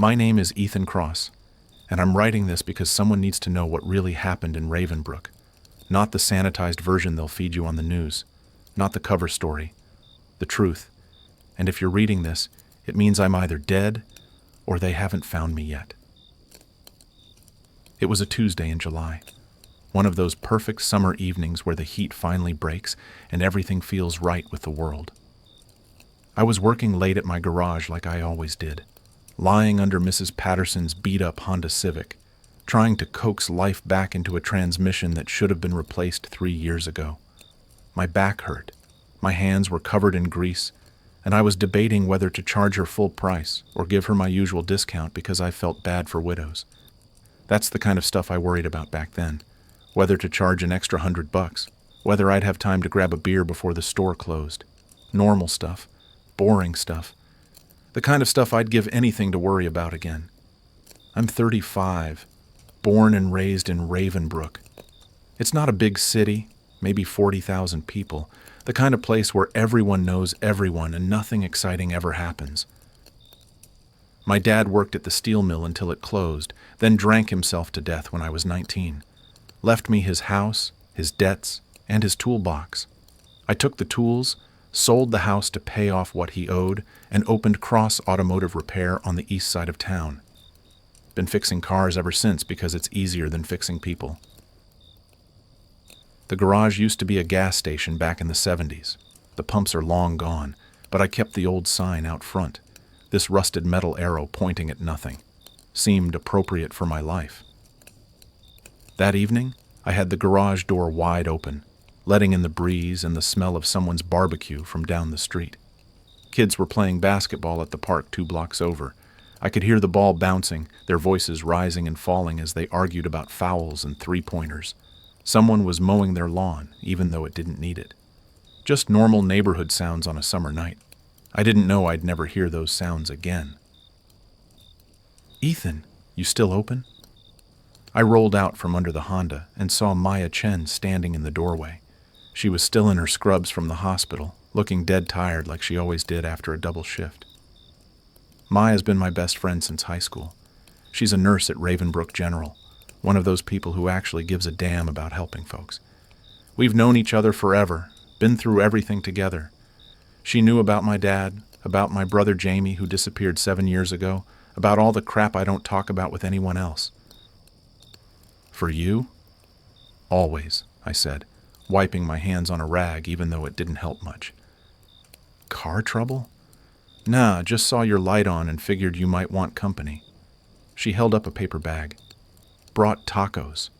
My name is Ethan Cross, and I'm writing this because someone needs to know what really happened in Ravenbrook. Not the sanitized version they'll feed you on the news, not the cover story, the truth. And if you're reading this, it means I'm either dead or they haven't found me yet. It was a Tuesday in July, one of those perfect summer evenings where the heat finally breaks and everything feels right with the world. I was working late at my garage like I always did, lying under Mrs. Patterson's beat-up Honda Civic, trying to coax life back into a transmission that should have been replaced 3 years ago. My back hurt, my hands were covered in grease, and I was debating whether to charge her full price or give her my usual discount because I felt bad for widows. That's the kind of stuff I worried about back then, whether to charge an extra $100, whether I'd have time to grab a beer before the store closed. Normal stuff, boring stuff, the kind of stuff I'd give anything to worry about again. I'm 35, born and raised in Ravenbrook. It's not a big city, maybe 40,000 people, the kind of place where everyone knows everyone and nothing exciting ever happens. My dad worked at the steel mill until it closed, then drank himself to death when I was 19. Left me his house, his debts, and his toolbox. I took the tools, sold the house to pay off what he owed, and opened Cross Automotive Repair on the east side of town. Been fixing cars ever since because it's easier than fixing people. The garage used to be a gas station back in the 70s. The pumps are long gone, but I kept the old sign out front. This rusted metal arrow pointing at nothing. Seemed appropriate for my life. That evening, I had the garage door wide open, letting in the breeze and the smell of someone's barbecue from down the street. Kids were playing basketball at the park 2 blocks over. I could hear the ball bouncing, their voices rising and falling as they argued about fouls and three-pointers. Someone was mowing their lawn, even though it didn't need it. Just normal neighborhood sounds on a summer night. I didn't know I'd never hear those sounds again. "Ethan, you still open?" I rolled out from under the Honda and saw Maya Chen standing in the doorway. She was still in her scrubs from the hospital, looking dead tired like she always did after a double shift. Maya's been my best friend since high school. She's a nurse at Ravenbrook General, one of those people who actually gives a damn about helping folks. We've known each other forever, been through everything together. She knew about my dad, about my brother Jamie who disappeared 7 years ago, about all the crap I don't talk about with anyone else. "For you?" "Always," I said, wiping my hands on a rag even though it didn't help much. "Car trouble?" "Nah, just saw your light on and figured you might want company." She held up a paper bag. "Brought tacos."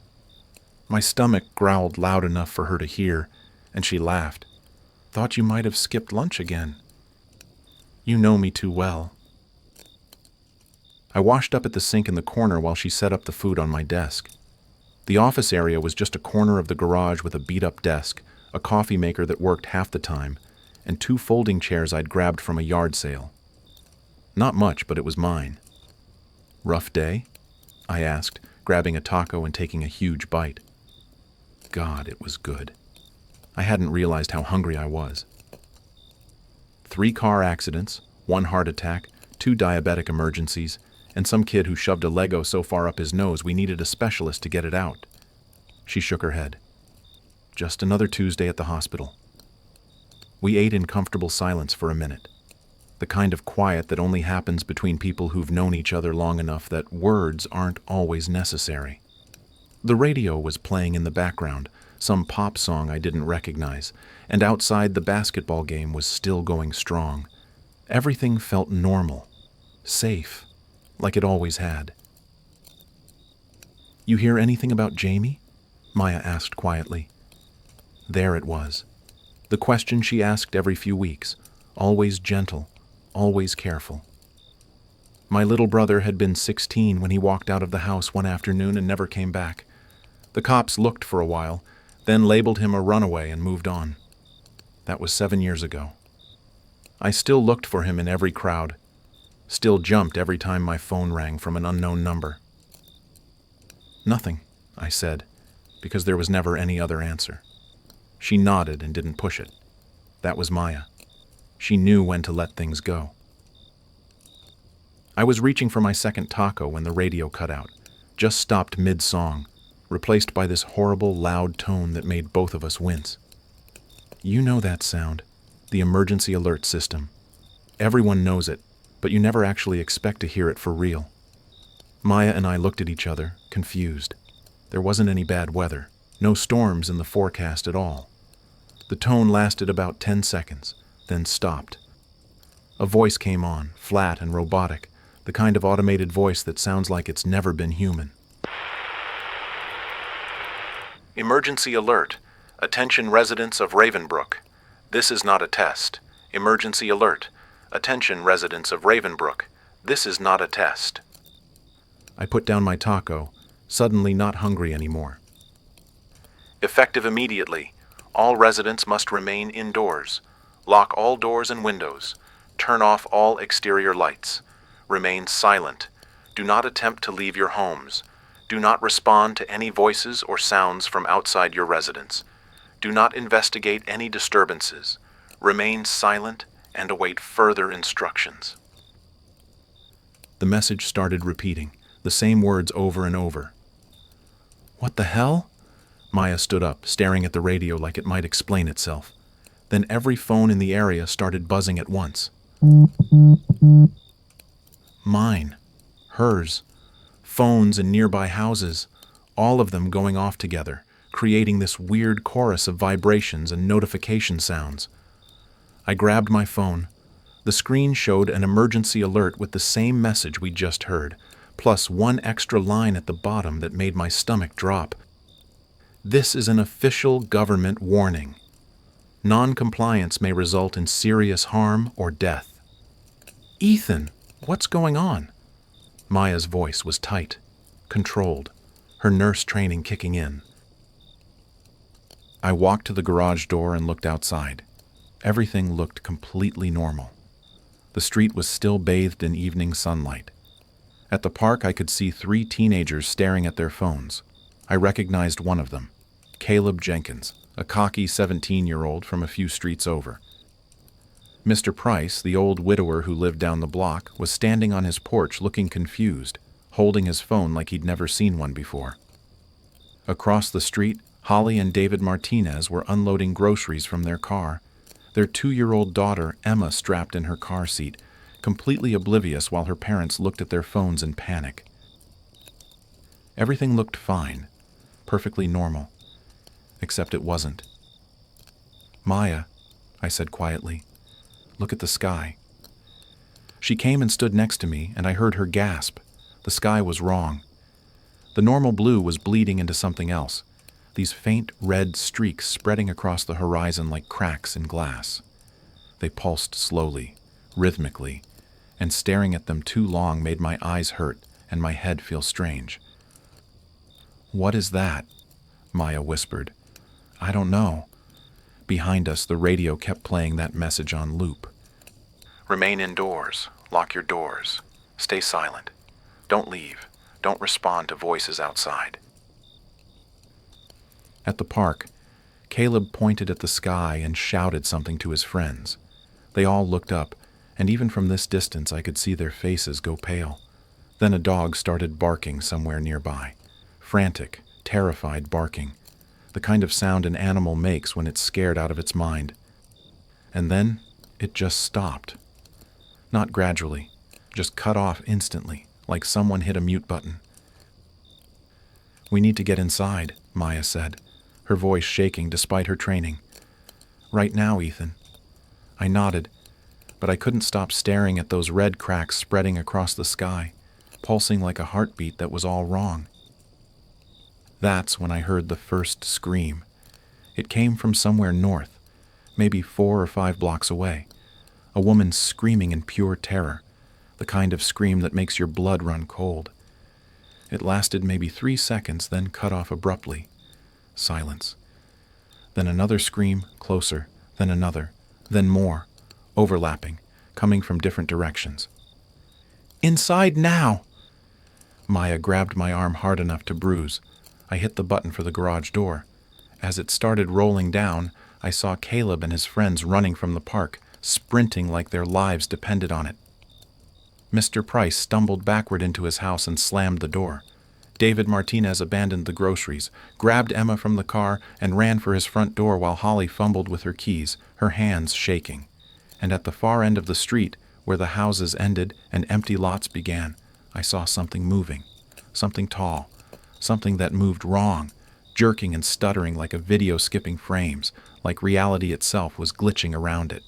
My stomach growled loud enough for her to hear, and she laughed. "Thought you might have skipped lunch again." "You know me too well." I washed up at the sink in the corner while she set up the food on my desk. The office area was just a corner of the garage with a beat-up desk, a coffee maker that worked half the time, and 2 folding chairs I'd grabbed from a yard sale. Not much, but it was mine. "Rough day?" I asked, grabbing a taco and taking a huge bite. God, it was good. I hadn't realized how hungry I was. 3 car accidents, 1 heart attack, 2 diabetic emergencies, and some kid who shoved a Lego so far up his nose we needed a specialist to get it out. She shook her head. Just another Tuesday at the hospital. We ate in comfortable silence for a minute. The kind of quiet that only happens between people who've known each other long enough that words aren't always necessary. The radio was playing in the background, some pop song I didn't recognize, and outside the basketball game was still going strong. Everything felt normal, safe, like it always had. "You hear anything about Jamie?" Maya asked quietly. There it was. The question she asked every few weeks, always gentle, always careful. My little brother had been 16 when he walked out of the house one afternoon and never came back. The cops looked for a while, then labeled him a runaway and moved on. That was 7 years ago. I still looked for him in every crowd, still jumped every time my phone rang from an unknown number. "Nothing," I said, because there was never any other answer. She nodded and didn't push it. That was Maya. She knew when to let things go. I was reaching for my second taco when the radio cut out, just stopped mid-song, replaced by this horrible, loud tone that made both of us wince. You know that sound, the emergency alert system. Everyone knows it, but you never actually expect to hear it for real. Maya and I looked at each other, confused. There wasn't any bad weather, no storms in the forecast at all. The tone lasted about 10 seconds, then stopped. A voice came on, flat and robotic, the kind of automated voice that sounds like it's never been human. Emergency alert. Attention residents of Ravenbrook. This is not a test. Emergency alert. Attention residents of Ravenbrook. This is not a test. I put down my taco, suddenly not hungry anymore. Effective immediately. All residents must remain indoors. Lock all doors and windows. Turn off all exterior lights. Remain silent. Do not attempt to leave your homes. Do not respond to any voices or sounds from outside your residence. Do not investigate any disturbances. Remain silent and await further instructions. The message started repeating, the same words over and over. What the hell? Maya stood up, staring at the radio like it might explain itself. Then every phone in the area started buzzing at once. Mine. Hers. Phones in nearby houses. All of them going off together, creating this weird chorus of vibrations and notification sounds. I grabbed my phone. The screen showed an emergency alert with the same message we just heard, plus one extra line at the bottom that made my stomach drop. This is an official government warning. Non-compliance may result in serious harm or death. Ethan, what's going on? Maya's voice was tight, controlled, her nurse training kicking in. I walked to the garage door and looked outside. Everything looked completely normal. The street was still bathed in evening sunlight. At the park, I could see 3 teenagers staring at their phones. I recognized one of them, Caleb Jenkins, a cocky 17-year-old from a few streets over. Mr. Price, the old widower who lived down the block, was standing on his porch looking confused, holding his phone like he'd never seen one before. Across the street, Holly and David Martinez were unloading groceries from their car, their 2-year-old daughter, Emma, strapped in her car seat, completely oblivious while her parents looked at their phones in panic. Everything looked fine, perfectly normal, except it wasn't. Maya, I said quietly, look at the sky. She came and stood next to me, and I heard her gasp. The sky was wrong. The normal blue was bleeding into something else, these faint red streaks spreading across the horizon like cracks in glass. They pulsed slowly, rhythmically, and staring at them too long made my eyes hurt and my head feel strange. What is that? Maya whispered. I don't know. Behind us, the radio kept playing that message on loop. Remain indoors. Lock your doors. Stay silent. Don't leave. Don't respond to voices outside. At the park, Caleb pointed at the sky and shouted something to his friends. They all looked up, and even from this distance I could see their faces go pale. Then a dog started barking somewhere nearby. Frantic, terrified barking. The kind of sound an animal makes when it's scared out of its mind. And then it just stopped. Not gradually, just cut off instantly, like someone hit a mute button. We need to get inside, Maya said, her voice shaking despite her training. Right now, Ethan. I nodded, but I couldn't stop staring at those red cracks spreading across the sky, pulsing like a heartbeat that was all wrong. That's when I heard the first scream. It came from somewhere north, maybe 4 or 5 blocks away. A woman screaming in pure terror, the kind of scream that makes your blood run cold. It lasted maybe 3 seconds, then cut off abruptly. Silence. Then another scream, closer, then another, then more, overlapping, coming from different directions. Inside now! Maya grabbed my arm hard enough to bruise. I hit the button for the garage door. As it started rolling down, I saw Caleb and his friends running from the park, sprinting like their lives depended on it. Mr. Price stumbled backward into his house and slammed the door. David Martinez abandoned the groceries, grabbed Emma from the car, and ran for his front door while Holly fumbled with her keys, her hands shaking. And at the far end of the street, where the houses ended and empty lots began, I saw something moving, something tall, something that moved wrong, jerking and stuttering like a video skipping frames, like reality itself was glitching around it.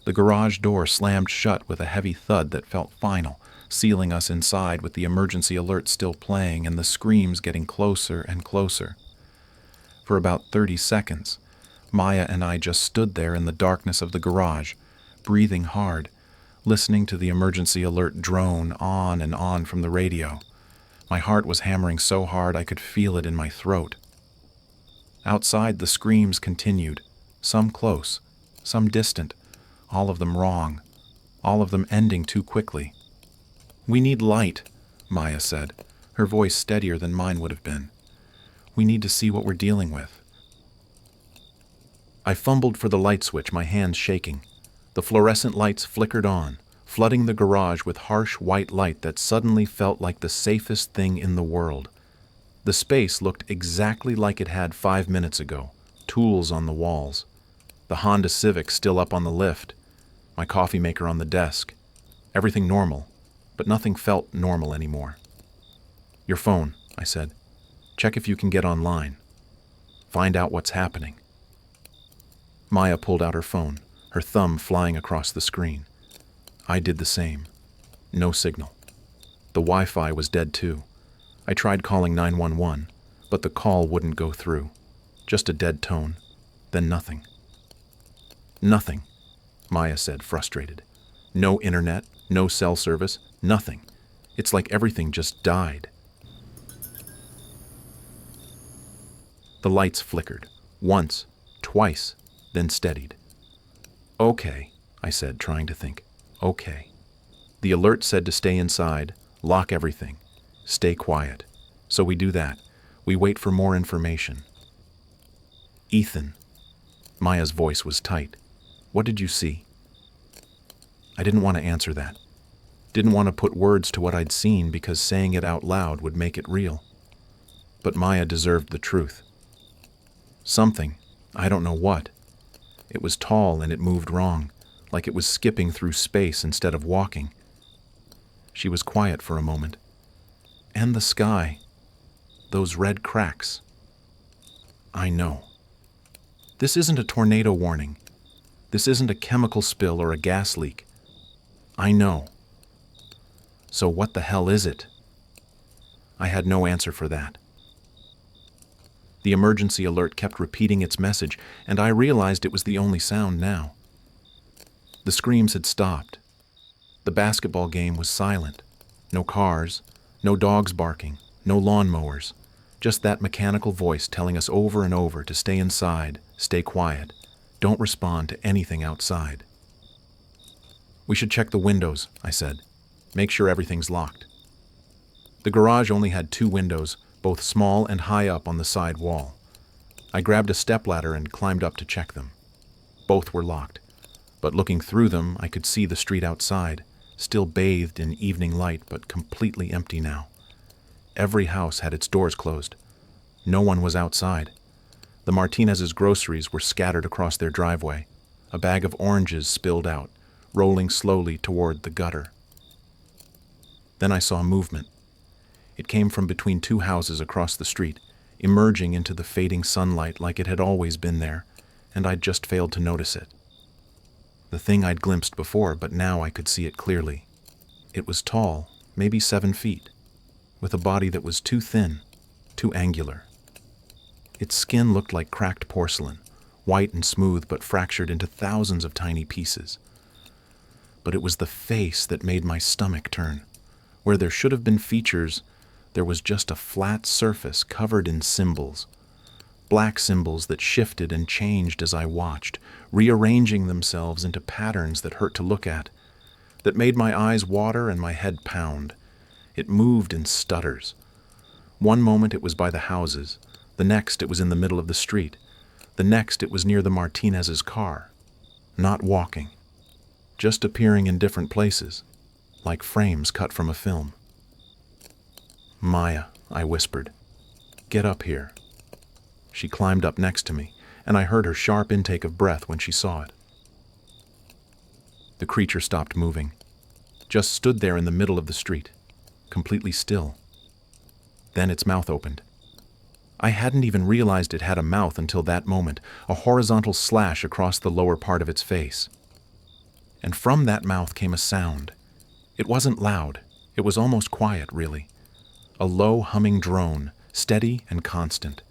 The garage door slammed shut with a heavy thud that felt final, sealing us inside with the emergency alert still playing and the screams getting closer and closer. For about 30 seconds, Maya and I just stood there in the darkness of the garage, breathing hard, listening to the emergency alert drone on and on from the radio. My heart was hammering so hard I could feel it in my throat. Outside, the screams continued, some close, some distant, all of them wrong, all of them ending too quickly. "We need light," Maya said, her voice steadier than mine would have been. "We need to see what we're dealing with." I fumbled for the light switch, my hands shaking. The fluorescent lights flickered on, flooding the garage with harsh white light that suddenly felt like the safest thing in the world. The space looked exactly like it had 5 minutes ago, tools on the walls. The Honda Civic still up on the lift, my coffee maker on the desk. Everything normal, but nothing felt normal anymore. "Your phone," I said. "Check if you can get online. Find out what's happening." Maya pulled out her phone, her thumb flying across the screen. I did the same. No signal. The Wi-Fi was dead too. I tried calling 911, but the call wouldn't go through. Just a dead tone, then nothing. "Nothing," Maya said, frustrated. "No internet, no cell service, nothing. It's like everything just died." The lights flickered, once, twice, then steadied. "Okay," I said, trying to think. "Okay." The alert said to stay inside, lock everything, stay quiet. So we do that. We wait for more information. "Ethan." Maya's voice was tight. "What did you see?" I didn't want to answer that. Didn't want to put words to what I'd seen because saying it out loud would make it real. But Maya deserved the truth. Something, I don't know what. It was tall and it moved wrong, like it was skipping through space instead of walking. She was quiet for a moment. "And the sky. Those red cracks." "I know. This isn't a tornado warning. This isn't a chemical spill or a gas leak. I know. So what the hell is it?" I had no answer for that. The emergency alert kept repeating its message, and I realized it was the only sound now. The screams had stopped. The basketball game was silent. No cars, no dogs barking, no lawnmowers. Just that mechanical voice telling us over and over to stay inside, stay quiet, don't respond to anything outside. "We should check the windows," I said. "Make sure everything's locked." The garage only had 2 windows, both small and high up on the side wall. I grabbed a stepladder and climbed up to check them. Both were locked, but looking through them, I could see the street outside, still bathed in evening light but completely empty now. Every house had its doors closed. No one was outside. The Martinez's groceries were scattered across their driveway. A bag of oranges spilled out, rolling slowly toward the gutter. Then I saw movement. It came from between 2 houses across the street, emerging into the fading sunlight like it had always been there, and I'd just failed to notice it. The thing I'd glimpsed before, but now I could see it clearly. It was tall, maybe 7 feet, with a body that was too thin, too angular. Its skin looked like cracked porcelain, white and smooth but fractured into thousands of tiny pieces. But it was the face that made my stomach turn. Where there should have been features, there was just a flat surface covered in symbols. Black symbols that shifted and changed as I watched, rearranging themselves into patterns that hurt to look at, that made my eyes water and my head pound. It moved in stutters. One moment it was by the houses, the next it was in the middle of the street, the next it was near the Martinez's car. Not walking, just appearing in different places. like frames cut from a film. "Maya," I whispered. "Get up here." She climbed up next to me, and I heard her sharp intake of breath when she saw it. The creature stopped moving, just stood there in the middle of the street, completely still. Then its mouth opened. I hadn't even realized it had a mouth until that moment, a horizontal slash across the lower part of its face. And from that mouth came a sound. It wasn't loud. It was almost quiet, really. A low humming drone, steady and constant.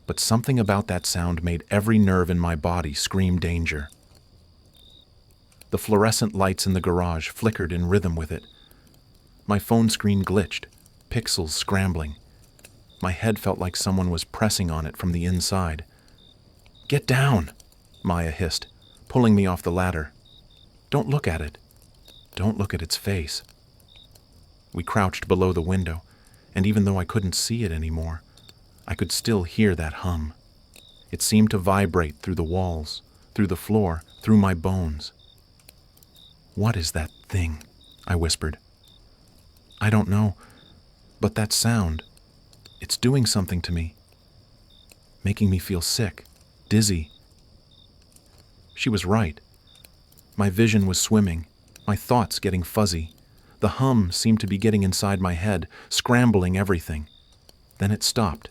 But something about that sound made every nerve in my body scream danger. The fluorescent lights in the garage flickered in rhythm with it. My phone screen glitched, pixels scrambling. My head felt like someone was pressing on it from the inside. "Get down," Maya hissed, pulling me off the ladder. "Don't look at it. Don't look at its face." We crouched below the window, and even though I couldn't see it anymore, I could still hear that hum. It seemed to vibrate through the walls, through the floor, through my bones. "What is that thing?" I whispered. "I don't know, but that sound, it's doing something to me, making me feel sick, dizzy." She was right. My vision was swimming, my thoughts getting fuzzy. The hum seemed to be getting inside my head, scrambling everything. Then it stopped.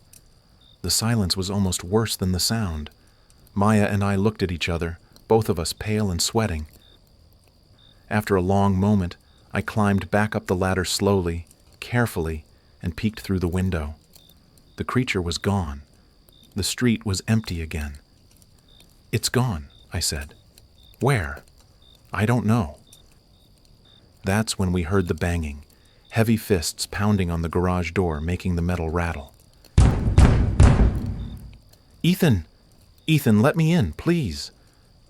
The silence was almost worse than the sound. Maya and I looked at each other, both of us pale and sweating. After a long moment, I climbed back up the ladder slowly, carefully, and peeked through the window. The creature was gone. The street was empty again. "It's gone," I said. "Where?" "I don't know." That's when we heard the banging, heavy fists pounding on the garage door, making the metal rattle. "Ethan! Ethan, let me in, please!"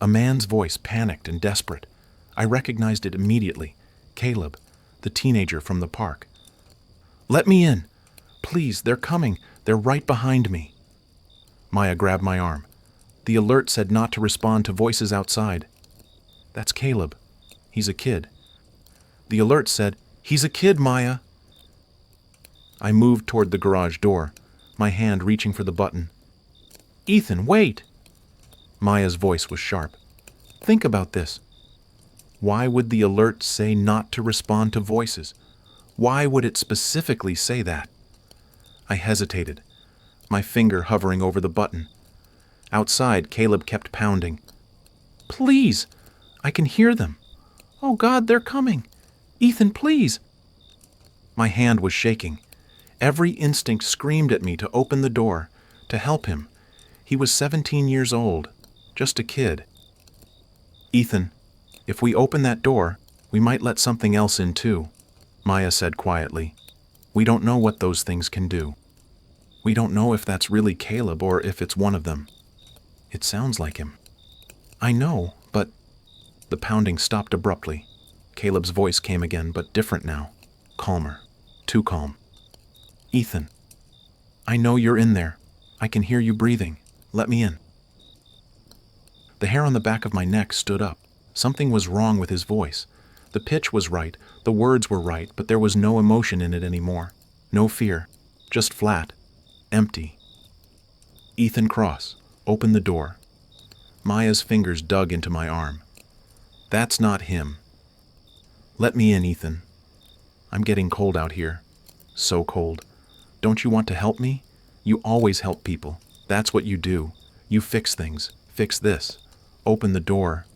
A man's voice, panicked and desperate. I recognized it immediately. Caleb, the teenager from the park. "Let me in! Please, they're coming. They're right behind me." Maya grabbed my arm. "The alert said not to respond to voices outside." "That's Caleb. He's a kid." "The alert said, he's a kid, Maya." I moved toward the garage door, my hand reaching for the button. "Ethan, wait!" Maya's voice was sharp. "Think about this. Why would the alert say not to respond to voices? Why would it specifically say that?" I hesitated, my finger hovering over the button. Outside, Caleb kept pounding. "Please! I can hear them. Oh God, they're coming! Ethan, please!" My hand was shaking. Every instinct screamed at me to open the door, to help him. He was 17 years old, just a kid. "Ethan, if we open that door, we might let something else in too," Maya said quietly. "We don't know what those things can do. We don't know if that's really Caleb or if it's one of them. It sounds like him." "I know, but..." The pounding stopped abruptly. Caleb's voice came again, but different now. Calmer. Too calm. "Ethan, I know you're in there. I can hear you breathing. Let me in." The hair on the back of my neck stood up. Something was wrong with his voice. The pitch was right, the words were right, but there was no emotion in it anymore. No fear. Just flat. Empty. "Ethan Cross, open the door." Maya's fingers dug into my arm. "That's not him." "Let me in, Ethan. I'm getting cold out here. So cold. Don't you want to help me? You always help people. That's what you do. You fix things. Fix this. Open the door."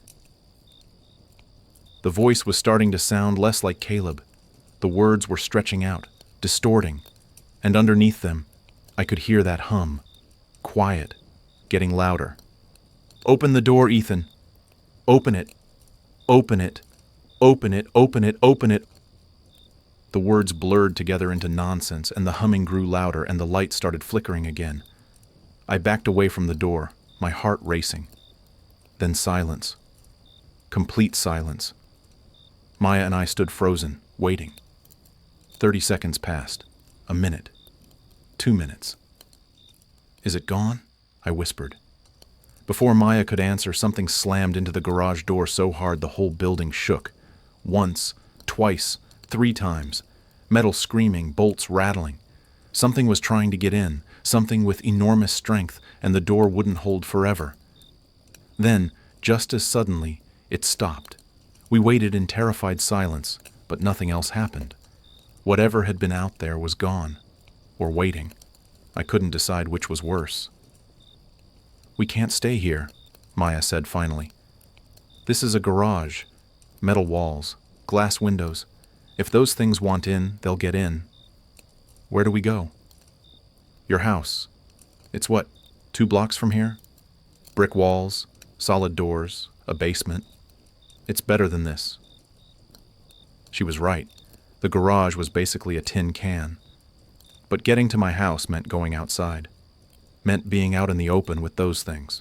The voice was starting to sound less like Caleb. The words were stretching out, distorting, and underneath them, I could hear that hum. Quiet, getting louder. "Open the door, Ethan. Open it. Open it. Open it. Open it. Open it." The words blurred together into nonsense, and the humming grew louder, and the light started flickering again. I backed away from the door, my heart racing. Then silence. Complete silence. Maya and I stood frozen, waiting. 30 seconds passed. A minute. 2 minutes. "Is it gone?" I whispered. Before Maya could answer, something slammed into the garage door so hard the whole building shook. Once, twice, 3 times. Metal screaming, bolts rattling. Something was trying to get in, something with enormous strength, and the door wouldn't hold forever. Then, just as suddenly, it stopped. We waited in terrified silence, but nothing else happened. Whatever had been out there was gone, or waiting. I couldn't decide which was worse. "We can't stay here," Maya said finally. "This is a garage. Metal walls, glass windows. If those things want in, they'll get in. Where do we go?" "Your house. It's what, 2 blocks from here? Brick walls, solid doors, a basement. It's better than this." She was right. The garage was basically a tin can. But getting to my house meant going outside. Meant being out in the open with those things.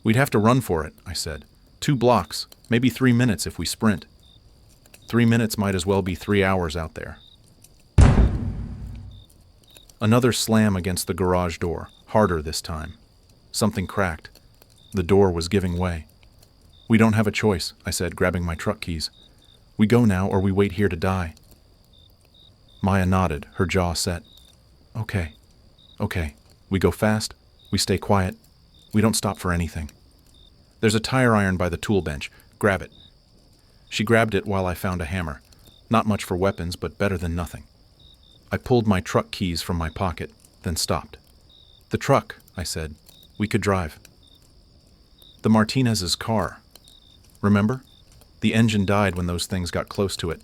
"We'd have to run for it," I said. 2 blocks, maybe 3 minutes if we sprint. 3 minutes might as well be 3 hours out there. Another slam against the garage door, harder this time. Something cracked. The door was giving way. "We don't have a choice," I said, grabbing my truck keys. "We go now or we wait here to die." Maya nodded, her jaw set. Okay. We go fast, we stay quiet, we don't stop for anything. There's a tire iron by the tool bench. Grab it." She grabbed it while I found a hammer. Not much for weapons, but better than nothing. I pulled my truck keys from my pocket, then stopped. "The truck," I said. "We could drive." "The Martinez's car. Remember? The engine died when those things got close to it.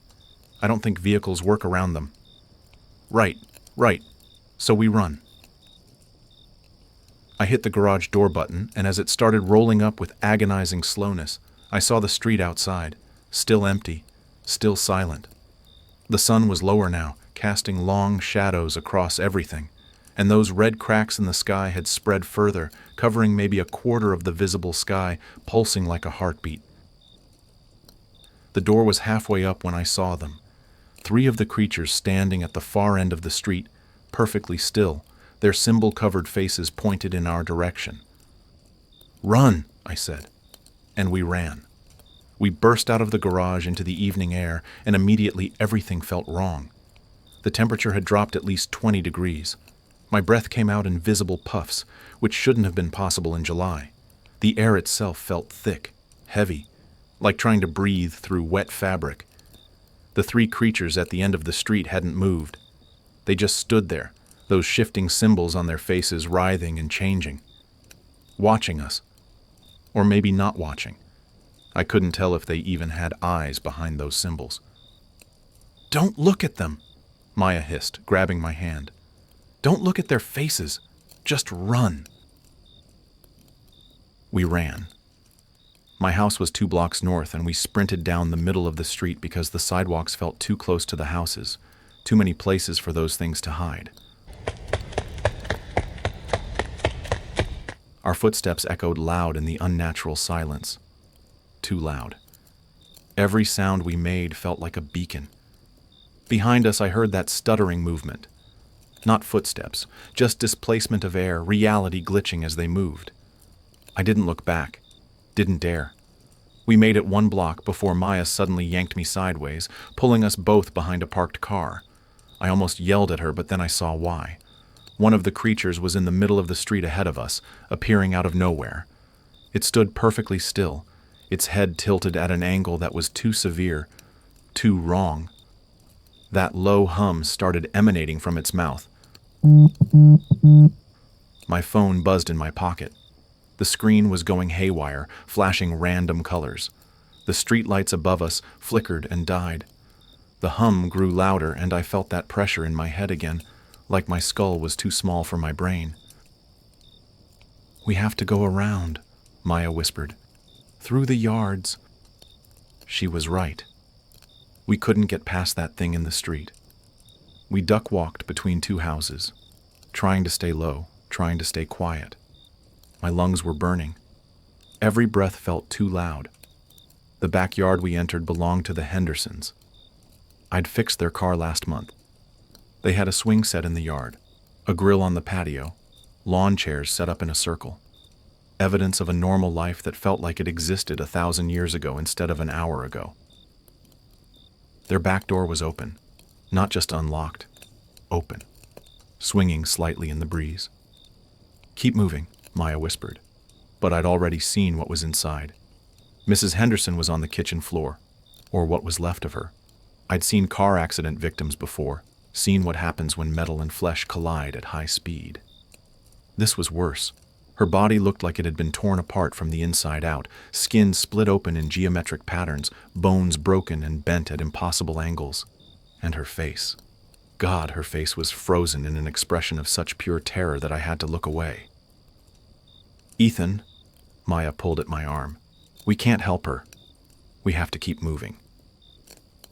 I don't think vehicles work around them." Right. So we run." I hit the garage door button, and as it started rolling up with agonizing slowness, I saw the street outside, still empty, still silent. The sun was lower now, casting long shadows across everything, and those red cracks in the sky had spread further, covering maybe a quarter of the visible sky, pulsing like a heartbeat. The door was halfway up when I saw them. 3 of the creatures standing at the far end of the street, perfectly still, their symbol-covered faces pointed in our direction. "Run," I said, and we ran. We burst out of the garage into the evening air, and immediately everything felt wrong. The temperature had dropped at least 20 degrees. My breath came out in visible puffs, which shouldn't have been possible in July. The air itself felt thick, heavy, like trying to breathe through wet fabric. The 3 creatures at the end of the street hadn't moved. They just stood there, those shifting symbols on their faces writhing and changing. Watching us. Or maybe not watching. I couldn't tell if they even had eyes behind those symbols. "Don't look at them," Maya hissed, grabbing my hand. "Don't look at their faces. Just run." We ran. My house was 2 blocks north, and we sprinted down the middle of the street because the sidewalks felt too close to the houses, too many places for those things to hide. Our footsteps echoed loud in the unnatural silence. Too loud. Every sound we made felt like a beacon. Behind us, I heard that stuttering movement. Not footsteps, just displacement of air, reality glitching as they moved. I didn't look back. Didn't dare. We made it 1 block before Maya suddenly yanked me sideways, pulling us both behind a parked car. I almost yelled at her, but then I saw why. One of the creatures was in the middle of the street ahead of us, appearing out of nowhere. It stood perfectly still, its head tilted at an angle that was too severe, too wrong. That low hum started emanating from its mouth. My phone buzzed in my pocket. The screen was going haywire, flashing random colors. The streetlights above us flickered and died. The hum grew louder, and I felt that pressure in my head again, like my skull was too small for my brain. "We have to go around," Maya whispered. "Through the yards." She was right. We couldn't get past that thing in the street. We duck-walked between 2 houses, trying to stay low, trying to stay quiet. My lungs were burning. Every breath felt too loud. The backyard we entered belonged to the Hendersons. I'd fixed their car last month. They had a swing set in the yard, a grill on the patio, lawn chairs set up in a circle. Evidence of a normal life that felt like it existed 1,000 years ago instead of an hour ago. Their back door was open, not just unlocked, open, swinging slightly in the breeze. "Keep moving," Maya whispered, but I'd already seen what was inside. Mrs. Henderson was on the kitchen floor, or what was left of her. I'd seen car accident victims before, seen what happens when metal and flesh collide at high speed. This was worse. Her body looked like it had been torn apart from the inside out, skin split open in geometric patterns, bones broken and bent at impossible angles. And her face. God, her face was frozen in an expression of such pure terror that I had to look away. "Ethan," Maya pulled at my arm. "We can't help her. We have to keep moving."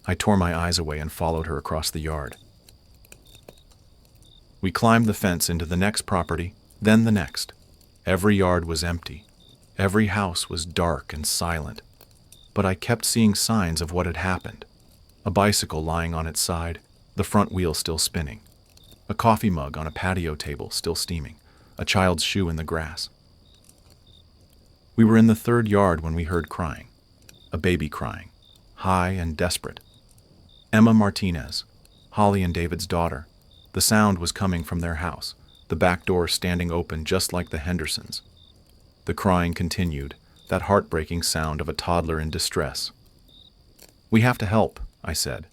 I tore my eyes away and followed her across the yard. We climbed the fence into the next property, then the next. Every yard was empty. Every house was dark and silent. But I kept seeing signs of what had happened. A bicycle lying on its side, the front wheel still spinning. A coffee mug on a patio table still steaming. A child's shoe in the grass. We were in the third yard when we heard crying. A baby crying, high and desperate. Emma Martinez, Holly and David's daughter. The sound was coming from their house, the back door standing open just like the Hendersons. The crying continued, that heartbreaking sound of a toddler in distress. "We have to help," I said.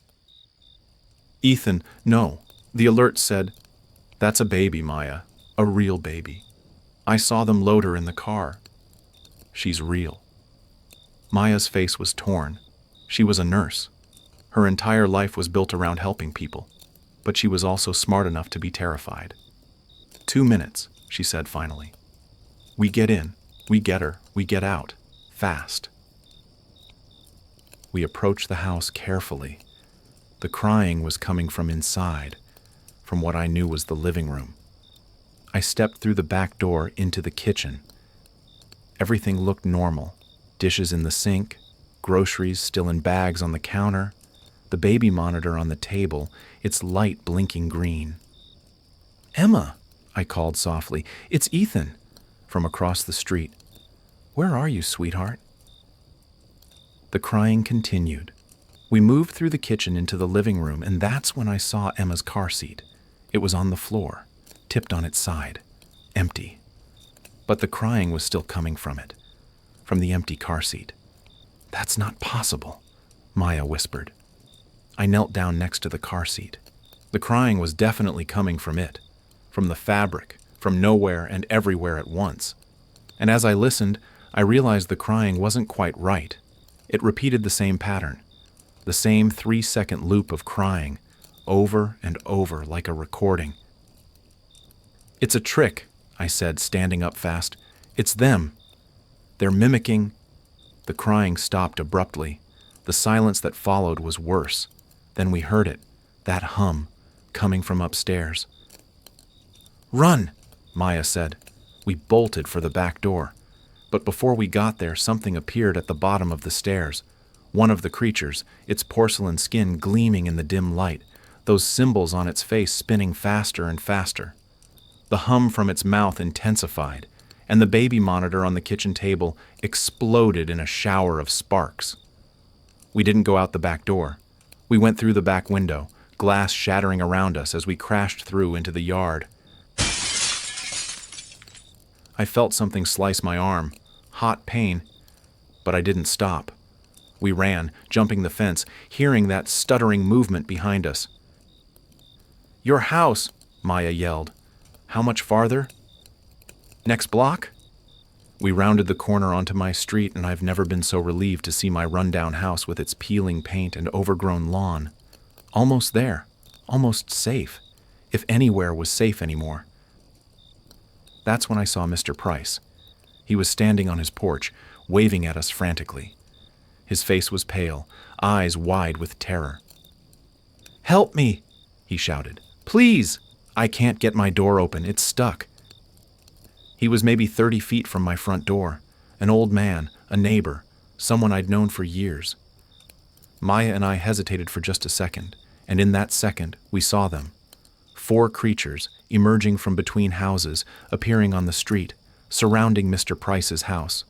"Ethan, no. The alert said..." "That's a baby, Maya. A real baby. I saw them load her in the car. She's real." Maya's face was torn. She was a nurse. Her entire life was built around helping people, but she was also smart enough to be terrified. 2 minutes, she said finally. "We get in, we get her, we get out. Fast." We approached the house carefully. The crying was coming from inside, from what I knew was the living room. I stepped through the back door into the kitchen. Everything looked normal. Dishes in the sink, groceries still in bags on the counter, the baby monitor on the table, its light blinking green. "Emma," I called softly, "it's Ethan," from across the street. "Where are you, sweetheart?" The crying continued. We moved through the kitchen into the living room, and that's when I saw Emma's car seat. It was on the floor, tipped on its side, empty. But the crying was still coming from it, from the empty car seat. "That's not possible," Maya whispered. I knelt down next to the car seat. The crying was definitely coming from it, from the fabric, from nowhere and everywhere at once. And as I listened, I realized the crying wasn't quite right. It repeated the same pattern, the same 3-second loop of crying, over and over like a recording. "It's a trick," I said, standing up fast. "It's them. They're mimicking..." The crying stopped abruptly. The silence that followed was worse. Then we heard it, that hum, coming from upstairs. "Run," Maya said. We bolted for the back door. But before we got there, something appeared at the bottom of the stairs. One of the creatures, its porcelain skin gleaming in the dim light, those symbols on its face spinning faster and faster. The hum from its mouth intensified, and the baby monitor on the kitchen table exploded in a shower of sparks. We didn't go out the back door. We went through the back window, glass shattering around us as we crashed through into the yard. I felt something slice my arm, hot pain, but I didn't stop. We ran, jumping the fence, hearing that stuttering movement behind us. "Your house," Maya yelled. "How much farther?" "Next block?" We rounded the corner onto my street, and I've never been so relieved to see my rundown house with its peeling paint and overgrown lawn. Almost there, almost safe, if anywhere was safe anymore. That's when I saw Mr. Price. He was standing on his porch, waving at us frantically. His face was pale, eyes wide with terror. "Help me," he shouted. "Please! I can't get my door open, it's stuck." He was maybe 30 feet from my front door, an old man, a neighbor, someone I'd known for years. Maya and I hesitated for just a second, and in that second, we saw them. 4 creatures, emerging from between houses, appearing on the street, surrounding Mr. Price's house.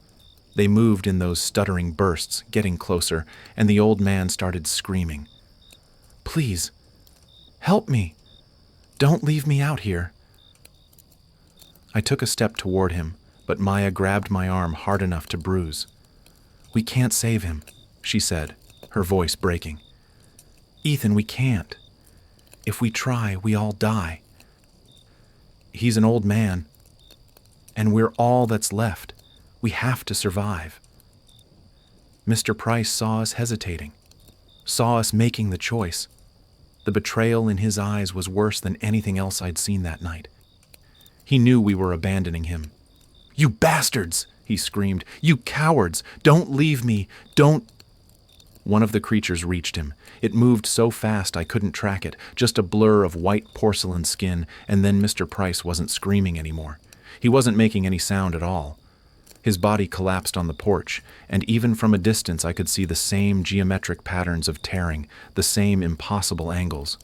They moved in those stuttering bursts, getting closer, and the old man started screaming. Please, help me. Don't leave me out here." I took a step toward him, but Maya grabbed my arm hard enough to bruise. "We can't save him," she said, her voice breaking. "Ethan, we can't. If we try, we all die. He's an old man, and we're all that's left. We have to survive." Mr. Price saw us hesitating, saw us making the choice. The betrayal in his eyes was worse than anything else I'd seen that night. He knew we were abandoning him. "You bastards!" he screamed. "You cowards! Don't leave me! Don't—" One of the creatures reached him. It moved so fast I couldn't track it, just a blur of white porcelain skin, and then Mr. Price wasn't screaming anymore. He wasn't making any sound at all. His body collapsed on the porch, and even from a distance I could see the same geometric patterns of tearing, the same impossible angles.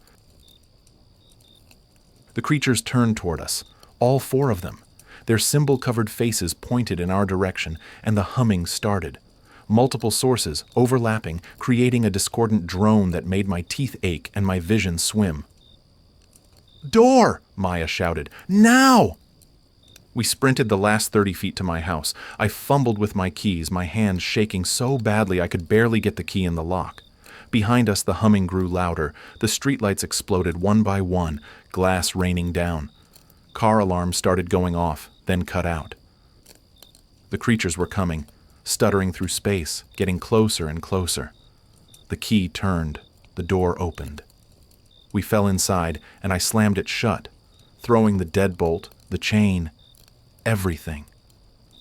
The creatures turned toward us, all four of them. Their symbol-covered faces pointed in our direction, and the humming started. Multiple sources, overlapping, creating a discordant drone that made my teeth ache and my vision swim. "Door!" Maya shouted. "Now!" We sprinted the last 30 feet to my house. I fumbled with my keys, my hands shaking so badly I could barely get the key in the lock. Behind us, the humming grew louder. The streetlights exploded one by one, glass raining down. Car alarms started going off, then cut out. The creatures were coming, stuttering through space, getting closer and closer. The key turned. The door opened. We fell inside, and I slammed it shut, throwing the deadbolt, the chain, everything.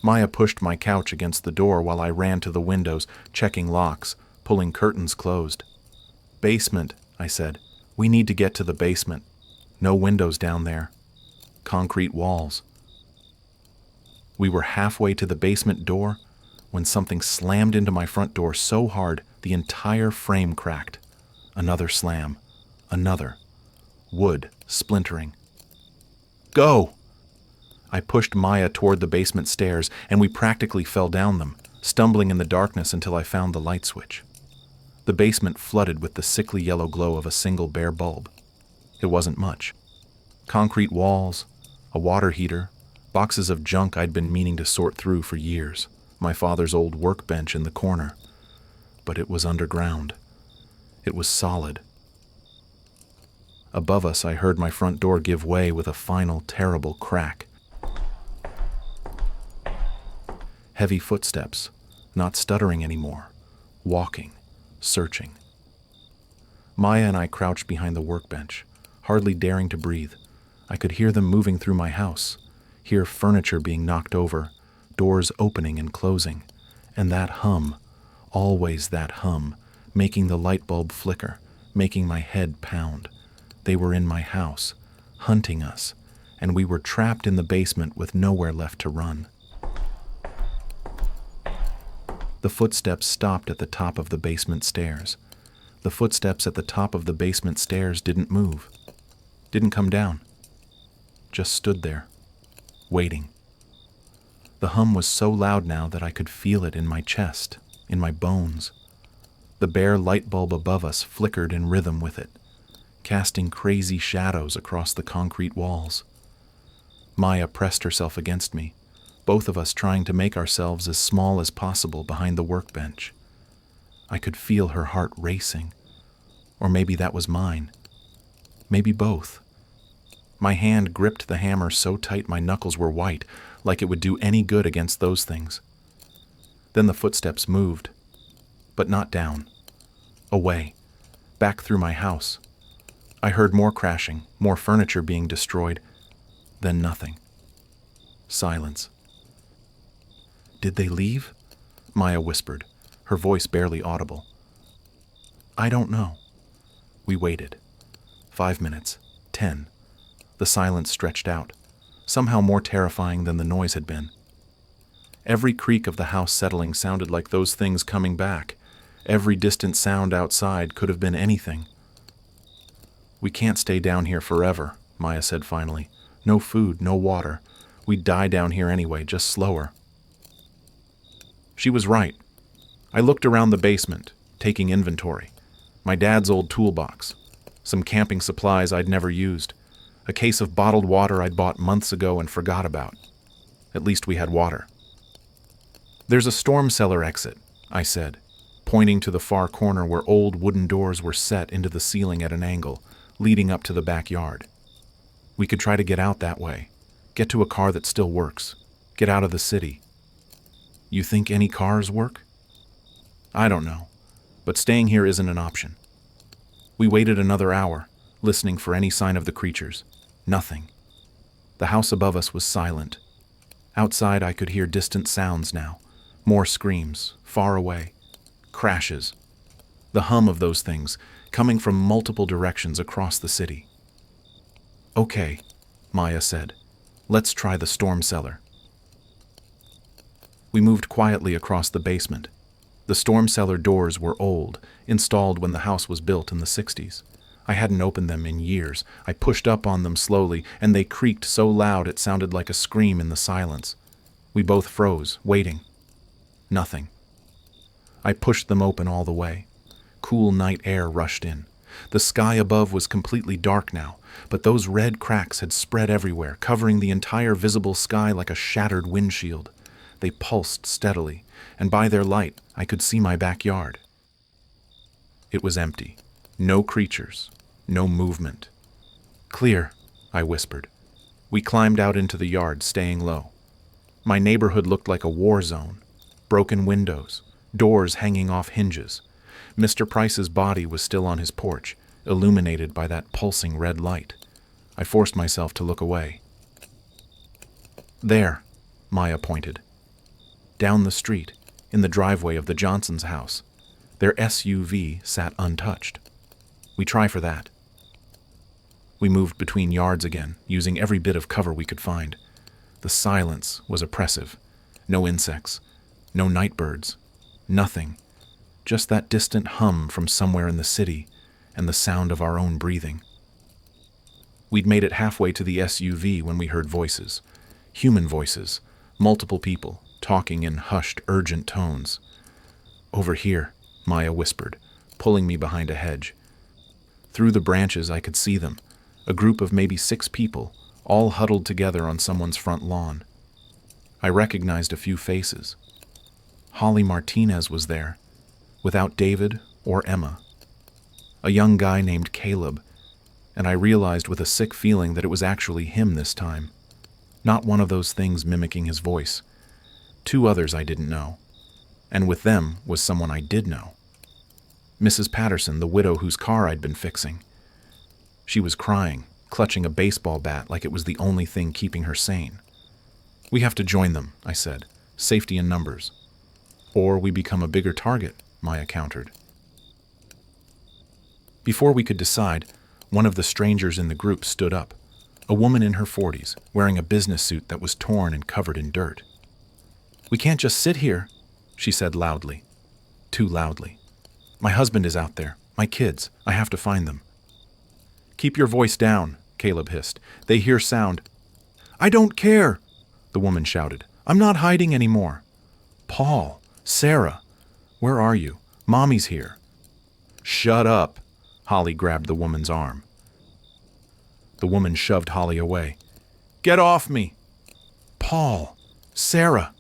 Maya pushed my couch against the door while I ran to the windows, checking locks, pulling curtains closed. "Basement," I said. "We need to get to the basement. No windows down there. Concrete walls." We were halfway to the basement door when something slammed into my front door so hard the entire frame cracked. Another slam. Another. Wood splintering. "Go!" I pushed Maya toward the basement stairs, and we practically fell down them, stumbling in the darkness until I found the light switch. The basement flooded with the sickly yellow glow of a single bare bulb. It wasn't much. Concrete walls, a water heater, boxes of junk I'd been meaning to sort through for years, my father's old workbench in the corner. But it was underground. It was solid. Above us, I heard my front door give way with a final, terrible crack. Heavy footsteps, not stuttering anymore, walking, searching. Maya and I crouched behind the workbench, hardly daring to breathe. I could hear them moving through my house, hear furniture being knocked over, doors opening and closing, and that hum, always that hum, making the light bulb flicker, making my head pound. They were in my house, hunting us, and we were trapped in the basement with nowhere left to run. The footsteps stopped at the top of the basement stairs. The footsteps at the top of the basement stairs didn't move, didn't come down, just stood there, waiting. The hum was so loud now that I could feel it in my chest, in my bones. The bare light bulb above us flickered in rhythm with it, casting crazy shadows across the concrete walls. Maya pressed herself against me, both of us trying to make ourselves as small as possible behind the workbench. I could feel her heart racing. Or maybe that was mine. Maybe both. My hand gripped the hammer so tight my knuckles were white, like it would do any good against those things. Then the footsteps moved, but not down. Away, back through my house. I heard more crashing, more furniture being destroyed, then nothing. Silence. "Did they leave?" Maya whispered, her voice barely audible. "I don't know." We waited. 5 minutes. 10. The silence stretched out, somehow more terrifying than the noise had been. Every creak of the house settling sounded like those things coming back. Every distant sound outside could have been anything. "We can't stay down here forever," Maya said finally. "No food, no water. We'd die down here anyway, just slower." She was right. I looked around the basement, taking inventory. My dad's old toolbox, Some camping supplies I'd never used. A case of bottled water I'd bought months ago and forgot about. At least we had water. "There's a storm cellar exit," I said, pointing to the far corner where old wooden doors were set into the ceiling at an angle, leading up to the backyard. "We could try to get out that way. Get to a car that still works. Get out of the city." "You think any cars work?" "I don't know, but staying here isn't an option." We waited another hour, listening for any sign of the creatures. Nothing. The house above us was silent. Outside I could hear distant sounds now. More screams, far away. Crashes. The hum of those things, coming from multiple directions across the city. "Okay," Maya said. "Let's try the storm cellar." We moved quietly across the basement. The storm cellar doors were old, installed when the house was built in the 60s. I hadn't opened them in years. I pushed up on them slowly, and they creaked so loud it sounded like a scream in the silence. We both froze, waiting. Nothing. I pushed them open all the way. Cool night air rushed in. The sky above was completely dark now, but those red cracks had spread everywhere, covering the entire visible sky like a shattered windshield. They pulsed steadily, and by their light, I could see my backyard. It was empty. No creatures. No movement. "Clear," I whispered. We climbed out into the yard, staying low. My neighborhood looked like a war zone. Broken windows, doors hanging off hinges. Mr. Price's body was still on his porch, illuminated by that pulsing red light. I forced myself to look away. "There," Maya pointed. Down the street, in the driveway of the Johnsons' house. Their SUV sat untouched. "We try for that." We moved between yards again, using every bit of cover we could find. The silence was oppressive. No insects, no night birds, nothing. Just that distant hum from somewhere in the city, and the sound of our own breathing. We'd made it halfway to the SUV when we heard voices. Human voices, multiple people, talking in hushed, urgent tones. "Over here," Maya whispered, pulling me behind a hedge. Through the branches I could see them, a group of maybe 6 people, all huddled together on someone's front lawn. I recognized a few faces. Holly Martinez was there, without David or Emma. A young guy named Caleb, and I realized with a sick feeling that it was actually him this time. Not one of those things mimicking his voice. 2 others I didn't know, and with them was someone I did know. Mrs. Patterson, the widow whose car I'd been fixing. She was crying, clutching a baseball bat like it was the only thing keeping her sane. "We have to join them," I said. "Safety in numbers." "Or we become a bigger target," Maya countered. Before we could decide, one of the strangers in the group stood up, a woman in her 40s, wearing a business suit that was torn and covered in dirt. "We can't just sit here," she said loudly. Too loudly. "My husband is out there. My kids. I have to find them." "Keep your voice down," Caleb hissed. "They hear sound." "I don't care," the woman shouted. "I'm not hiding anymore." "Paul, Sarah, where are you? Mommy's here." "Shut up." Holly grabbed the woman's arm. The woman shoved Holly away. "Get off me!" "Paul, Sarah."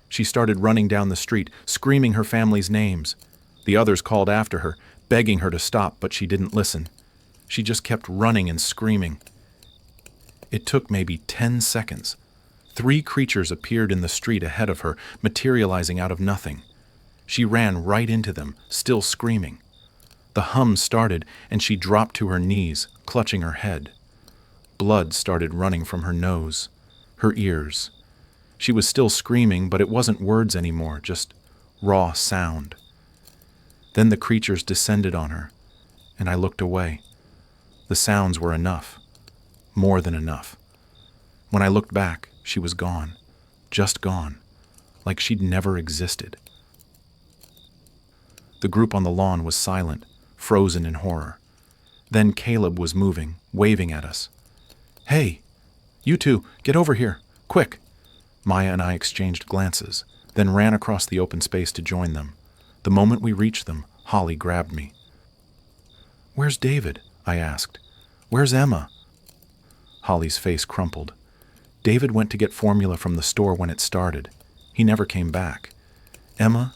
She started running down the street, screaming her family's names. The others called after her, begging her to stop, but she didn't listen. She just kept running and screaming. It took maybe 10 seconds. 3 creatures appeared in the street ahead of her, materializing out of nothing. She ran right into them, still screaming. The hum started, and she dropped to her knees, clutching her head. Blood started running from her nose, her ears. She was still screaming, but it wasn't words anymore, just raw sound. Then the creatures descended on her, and I looked away. The sounds were enough. More than enough. When I looked back, she was gone. Just gone. Like she'd never existed. The group on the lawn was silent, frozen in horror. Then Caleb was moving, waving at us. "Hey, you two, get over here, quick!" Maya and I exchanged glances, then ran across the open space to join them. The moment we reached them, Holly grabbed me. "Where's David? I asked. "Where's Emma?" Holly's face crumpled. "David went to get formula from the store when it started. He never came back. Emma?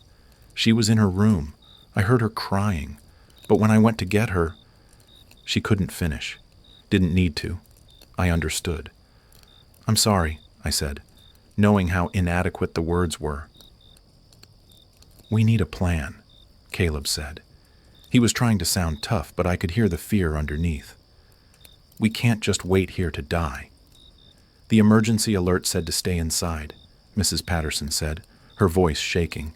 She was in her room. I heard her crying. But when I went to get her..." She couldn't finish. Didn't need to. I understood. "I'm sorry," I said, knowing how inadequate the words were. "We need a plan," Caleb said. He was trying to sound tough, but I could hear the fear underneath. "We can't just wait here to die." "The emergency alert said to stay inside," Mrs. Patterson said, her voice shaking.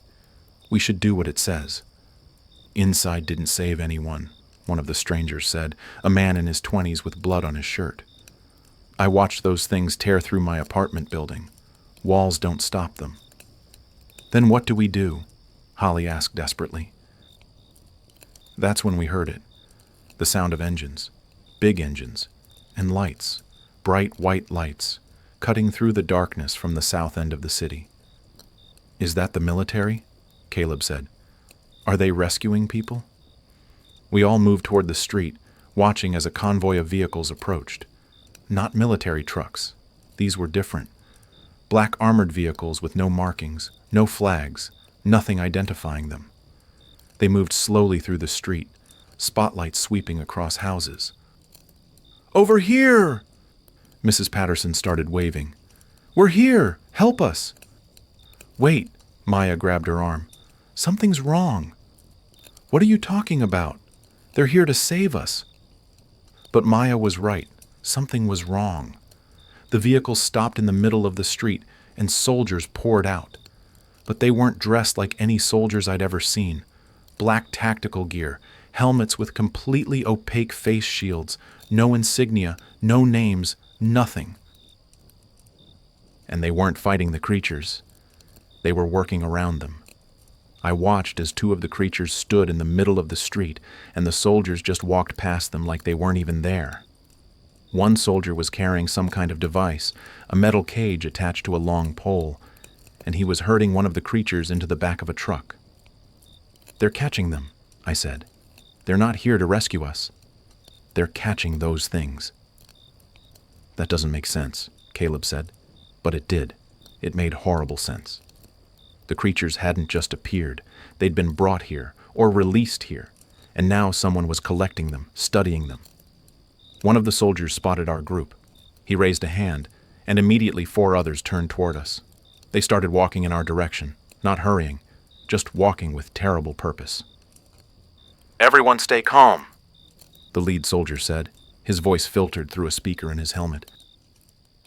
"We should do what it says." "Inside didn't save anyone," one of the strangers said, a man in his 20s with blood on his shirt. "I watched those things tear through my apartment building. Walls don't stop them." "Then what do we do?" Holly asked desperately. That's when we heard it. The sound of engines, big engines, and lights, bright white lights, cutting through the darkness from the south end of the city. "Is that the military?" Caleb said. "Are they rescuing people?" We all moved toward the street, watching as a convoy of vehicles approached. Not military trucks. These were different. Black armored vehicles with no markings, no flags, nothing identifying them. They moved slowly through the street, spotlights sweeping across houses. "Over here!" Mrs. Patterson started waving. "We're here! Help us!" "Wait," Maya grabbed her arm. "Something's wrong." "What are you talking about? They're here to save us." But Maya was right. Something was wrong. The vehicles stopped in the middle of the street, and soldiers poured out. But they weren't dressed like any soldiers I'd ever seen. Black tactical gear, helmets with completely opaque face shields, no insignia, no names, nothing. And they weren't fighting the creatures. They were working around them. I watched as two of the creatures stood in the middle of the street, and the soldiers just walked past them like they weren't even there. One soldier was carrying some kind of device, a metal cage attached to a long pole, and he was herding one of the creatures into the back of a truck. "They're catching them," I said. "They're not here to rescue us. They're catching those things." "That doesn't make sense," Caleb said. But it did. It made horrible sense. The creatures hadn't just appeared. They'd been brought here, or released here, and now someone was collecting them, studying them. One of the soldiers spotted our group. He raised a hand, and immediately 4 others turned toward us. They started walking in our direction, not hurrying, just walking with terrible purpose. "Everyone stay calm," the lead soldier said, his voice filtered through a speaker in his helmet.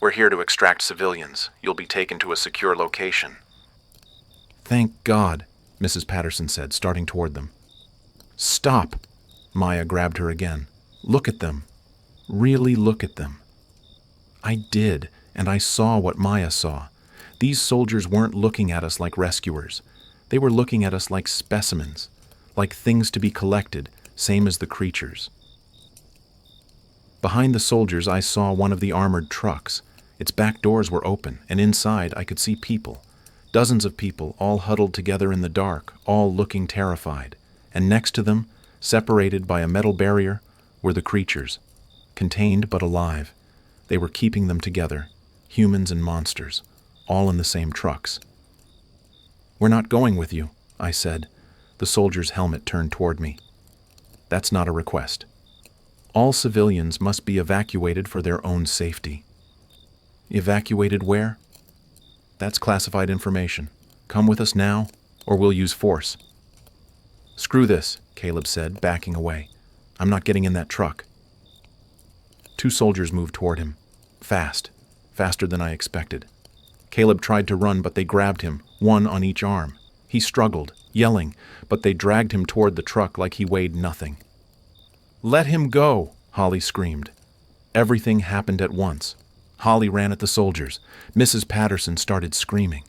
"We're here to extract civilians. You'll be taken to a secure location." "Thank God," Mrs. Patterson said, starting toward them. "Stop!" Maya grabbed her again. "Look at them. Really look at them." I did, and I saw what Maya saw. These soldiers weren't looking at us like rescuers. They were looking at us like specimens, like things to be collected, same as the creatures. Behind the soldiers, I saw one of the armored trucks. Its back doors were open, and inside I could see people. Dozens of people, all huddled together in the dark, all looking terrified. And next to them, separated by a metal barrier, were the creatures, contained but alive. They were keeping them together, humans and monsters, all in the same trucks. "We're not going with you," I said. The soldier's helmet turned toward me. "That's not a request. All civilians must be evacuated for their own safety." "Evacuated where?" "That's classified information. Come with us now, or we'll use force." "Screw this," Caleb said, backing away. "I'm not getting in that truck." 2 soldiers moved toward him. Fast. Faster than I expected. Caleb tried to run, but they grabbed him, one on each arm. He struggled, yelling, but they dragged him toward the truck like he weighed nothing. "Let him go!" Holly screamed. Everything happened at once. Holly ran at the soldiers. Mrs. Patterson started screaming.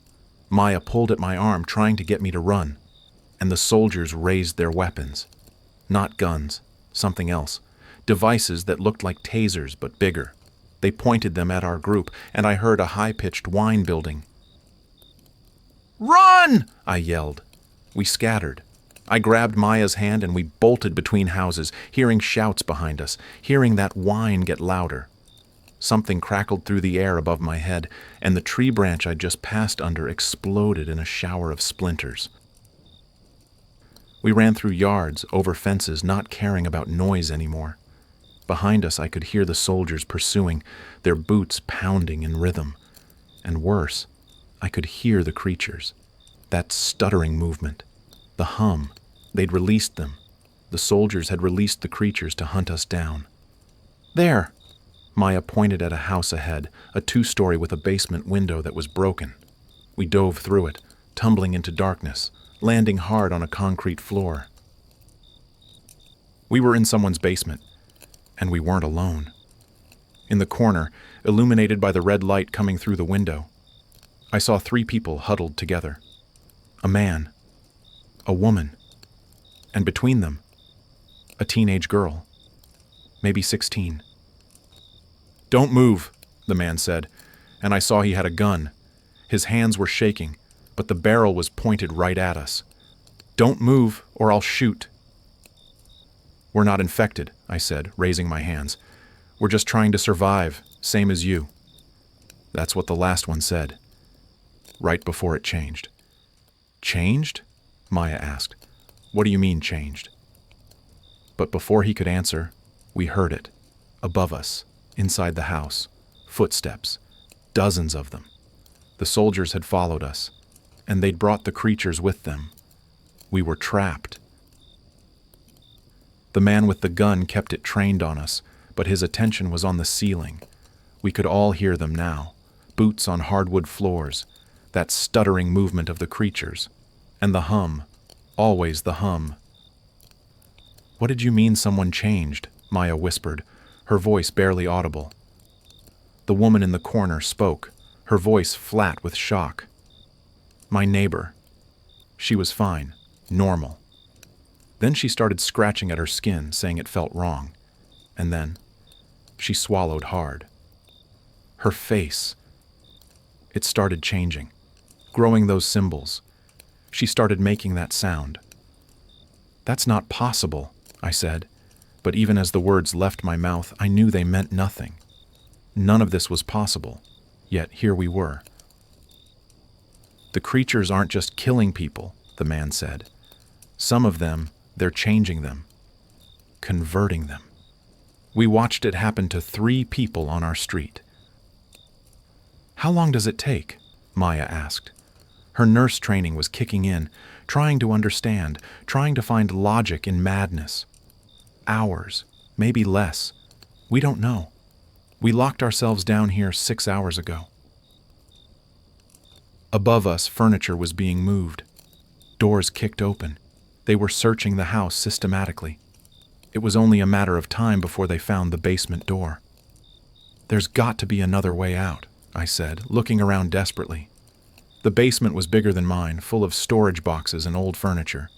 Maya pulled at my arm, trying to get me to run. And the soldiers raised their weapons. Not guns, something else. Devices that looked like tasers, but bigger. They pointed them at our group, and I heard a high-pitched whine building. "Run!" I yelled. We scattered. I grabbed Maya's hand and we bolted between houses, hearing shouts behind us, hearing that whine get louder. Something crackled through the air above my head, and the tree branch I'd just passed under exploded in a shower of splinters. We ran through yards, over fences, not caring about noise anymore. Behind us I could hear the soldiers pursuing, their boots pounding in rhythm. And worse, I could hear the creatures. That stuttering movement. The hum. They'd released them. The soldiers had released the creatures to hunt us down. There! Maya pointed at a house ahead, a 2-story with a basement window that was broken. We dove through it, tumbling into darkness, landing hard on a concrete floor. We were in someone's basement, and we weren't alone. In the corner, illuminated by the red light coming through the window, I saw 3 people huddled together. A man, a woman, and between them, a teenage girl, maybe 16. "Don't move," the man said, and I saw he had a gun. His hands were shaking, but the barrel was pointed right at us. "Don't move, or I'll shoot." "We're not infected," I said, raising my hands. "We're just trying to survive, same as you." That's what the last one said, right before it changed. "Changed?" Maya asked. "What do you mean, changed?" But before he could answer, we heard it, above us, inside the house, footsteps, dozens of them. The soldiers had followed us, and they'd brought the creatures with them. We were trapped. The man with the gun kept it trained on us, but his attention was on the ceiling. We could all hear them now, boots on hardwood floors, that stuttering movement of the creatures, and the hum, always the hum. "What did you mean someone changed?" Maya whispered, her voice barely audible. The woman in the corner spoke, her voice flat with shock. "My neighbor. She was fine, normal." Then she started scratching at her skin, saying it felt wrong. And then she swallowed hard. Her face, it started changing, growing those symbols. She started making that sound. "That's not possible," I said, but even as the words left my mouth, I knew they meant nothing. None of this was possible, yet here we were. "The creatures aren't just killing people," the man said. "Some of them, they're changing them, converting them." We watched it happen to 3 people on our street. "How long does it take?" Maya asked. Her nurse training was kicking in, trying to understand, trying to find logic in madness. "Hours, maybe less. We don't know. We locked ourselves down here 6 hours ago." Above us, furniture was being moved. Doors kicked open. They were searching the house systematically. It was only a matter of time before they found the basement door. "There's got to be another way out," I said, looking around desperately. The basement was bigger than mine, full of storage boxes and old furniture.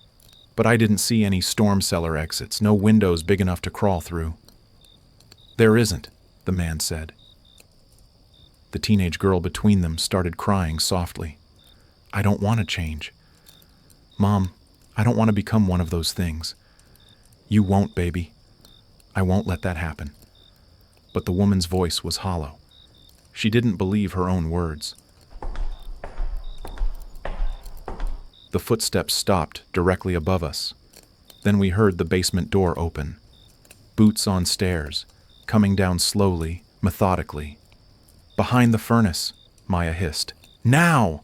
But I didn't see any storm cellar exits, no windows big enough to crawl through. "There isn't," the man said. The teenage girl between them started crying softly. "I don't want to change. Mom, I don't want to become one of those things." "You won't, baby. I won't let that happen." But the woman's voice was hollow. She didn't believe her own words. The footsteps stopped directly above us. Then we heard the basement door open. Boots on stairs, coming down slowly, methodically. "Behind the furnace," Maya hissed. "Now!"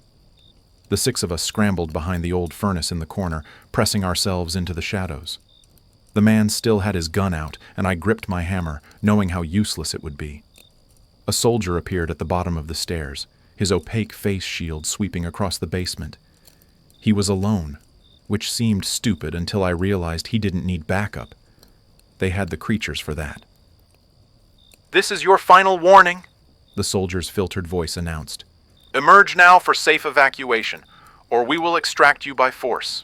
The 6 of us scrambled behind the old furnace in the corner, pressing ourselves into the shadows. The man still had his gun out, and I gripped my hammer, knowing how useless it would be. A soldier appeared at the bottom of the stairs, his opaque face shield sweeping across the basement. He was alone, which seemed stupid until I realized he didn't need backup. They had the creatures for that. "This is your final warning," the soldier's filtered voice announced. "Emerge now for safe evacuation, or we will extract you by force."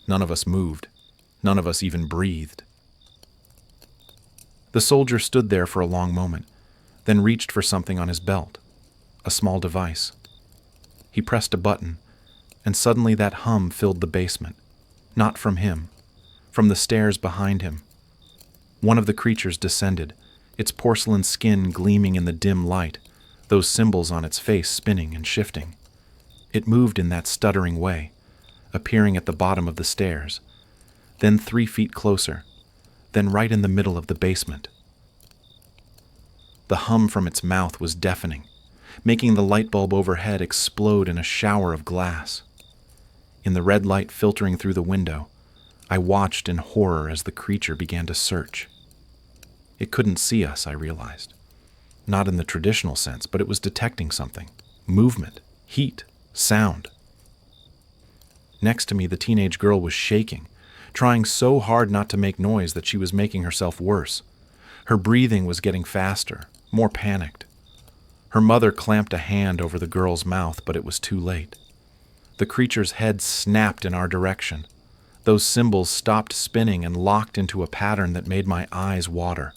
None of us moved. None of us even breathed. The soldier stood there for a long moment, then reached for something on his belt, a small device. He pressed a button, and suddenly that hum filled the basement. Not from him, from the stairs behind him. One of the creatures descended, its porcelain skin gleaming in the dim light, those symbols on its face spinning and shifting. It moved in that stuttering way, appearing at the bottom of the stairs, then 3 feet closer, then right in the middle of the basement. The hum from its mouth was deafening, making the light bulb overhead explode in a shower of glass. In the red light filtering through the window, I watched in horror as the creature began to search. It couldn't see us, I realized. Not in the traditional sense, but it was detecting something. Movement, heat, sound. Next to me, the teenage girl was shaking, trying so hard not to make noise that she was making herself worse. Her breathing was getting faster, more panicked. Her mother clamped a hand over the girl's mouth, but it was too late. The creature's head snapped in our direction. Those symbols stopped spinning and locked into a pattern that made my eyes water.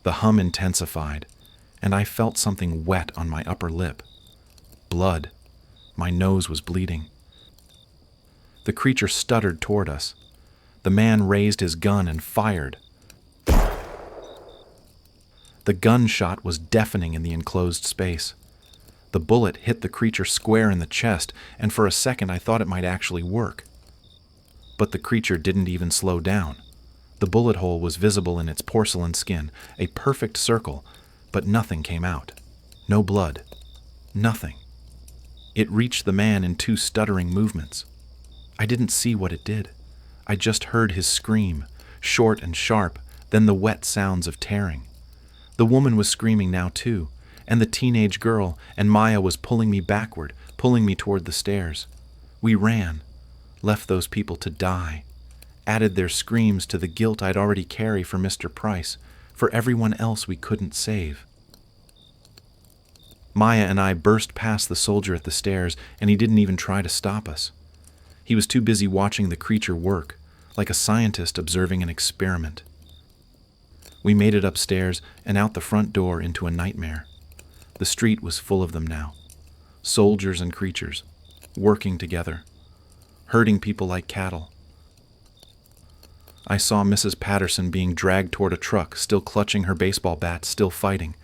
The hum intensified, and I felt something wet on my upper lip. Blood. My nose was bleeding. The creature stuttered toward us. The man raised his gun and fired. The gunshot was deafening in the enclosed space. The bullet hit the creature square in the chest, and for a second I thought it might actually work. But the creature didn't even slow down. The bullet hole was visible in its porcelain skin, a perfect circle, but nothing came out. No blood. Nothing. It reached the man in 2 stuttering movements. I didn't see what it did. I just heard his scream, short and sharp, then the wet sounds of tearing. The woman was screaming now too, and the teenage girl, and Maya was pulling me backward, pulling me toward the stairs. We ran, left those people to die, added their screams to the guilt I'd already carry for Mr. Price, for everyone else we couldn't save. Maya and I burst past the soldier at the stairs, and he didn't even try to stop us. He was too busy watching the creature work, like a scientist observing an experiment. We made it upstairs and out the front door into a nightmare. The street was full of them now. Soldiers and creatures, working together, herding people like cattle. I saw Mrs. Patterson being dragged toward a truck, still clutching her baseball bat, still fighting.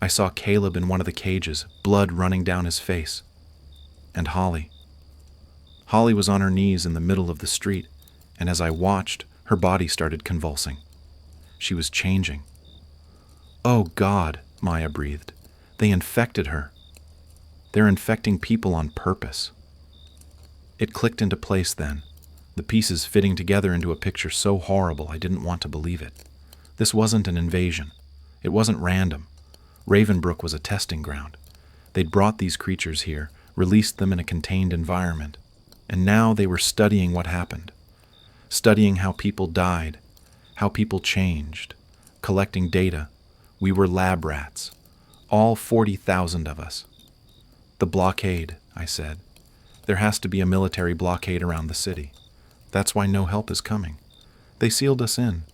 I saw Caleb in one of the cages, blood running down his face. And Holly. Holly was on her knees in the middle of the street, and as I watched, her body started convulsing. She was changing. "Oh God," Maya breathed. "They infected her. They're infecting people on purpose." It clicked into place then, the pieces fitting together into a picture so horrible I didn't want to believe it. This wasn't an invasion. It wasn't random. Ravenbrook was a testing ground. They'd brought these creatures here, released them in a contained environment, and now they were studying what happened, studying how people died, how people changed, collecting data. We were lab rats, all 40,000 of us. "The blockade," I said. "There has to be a military blockade around the city. That's why no help is coming. They sealed us in."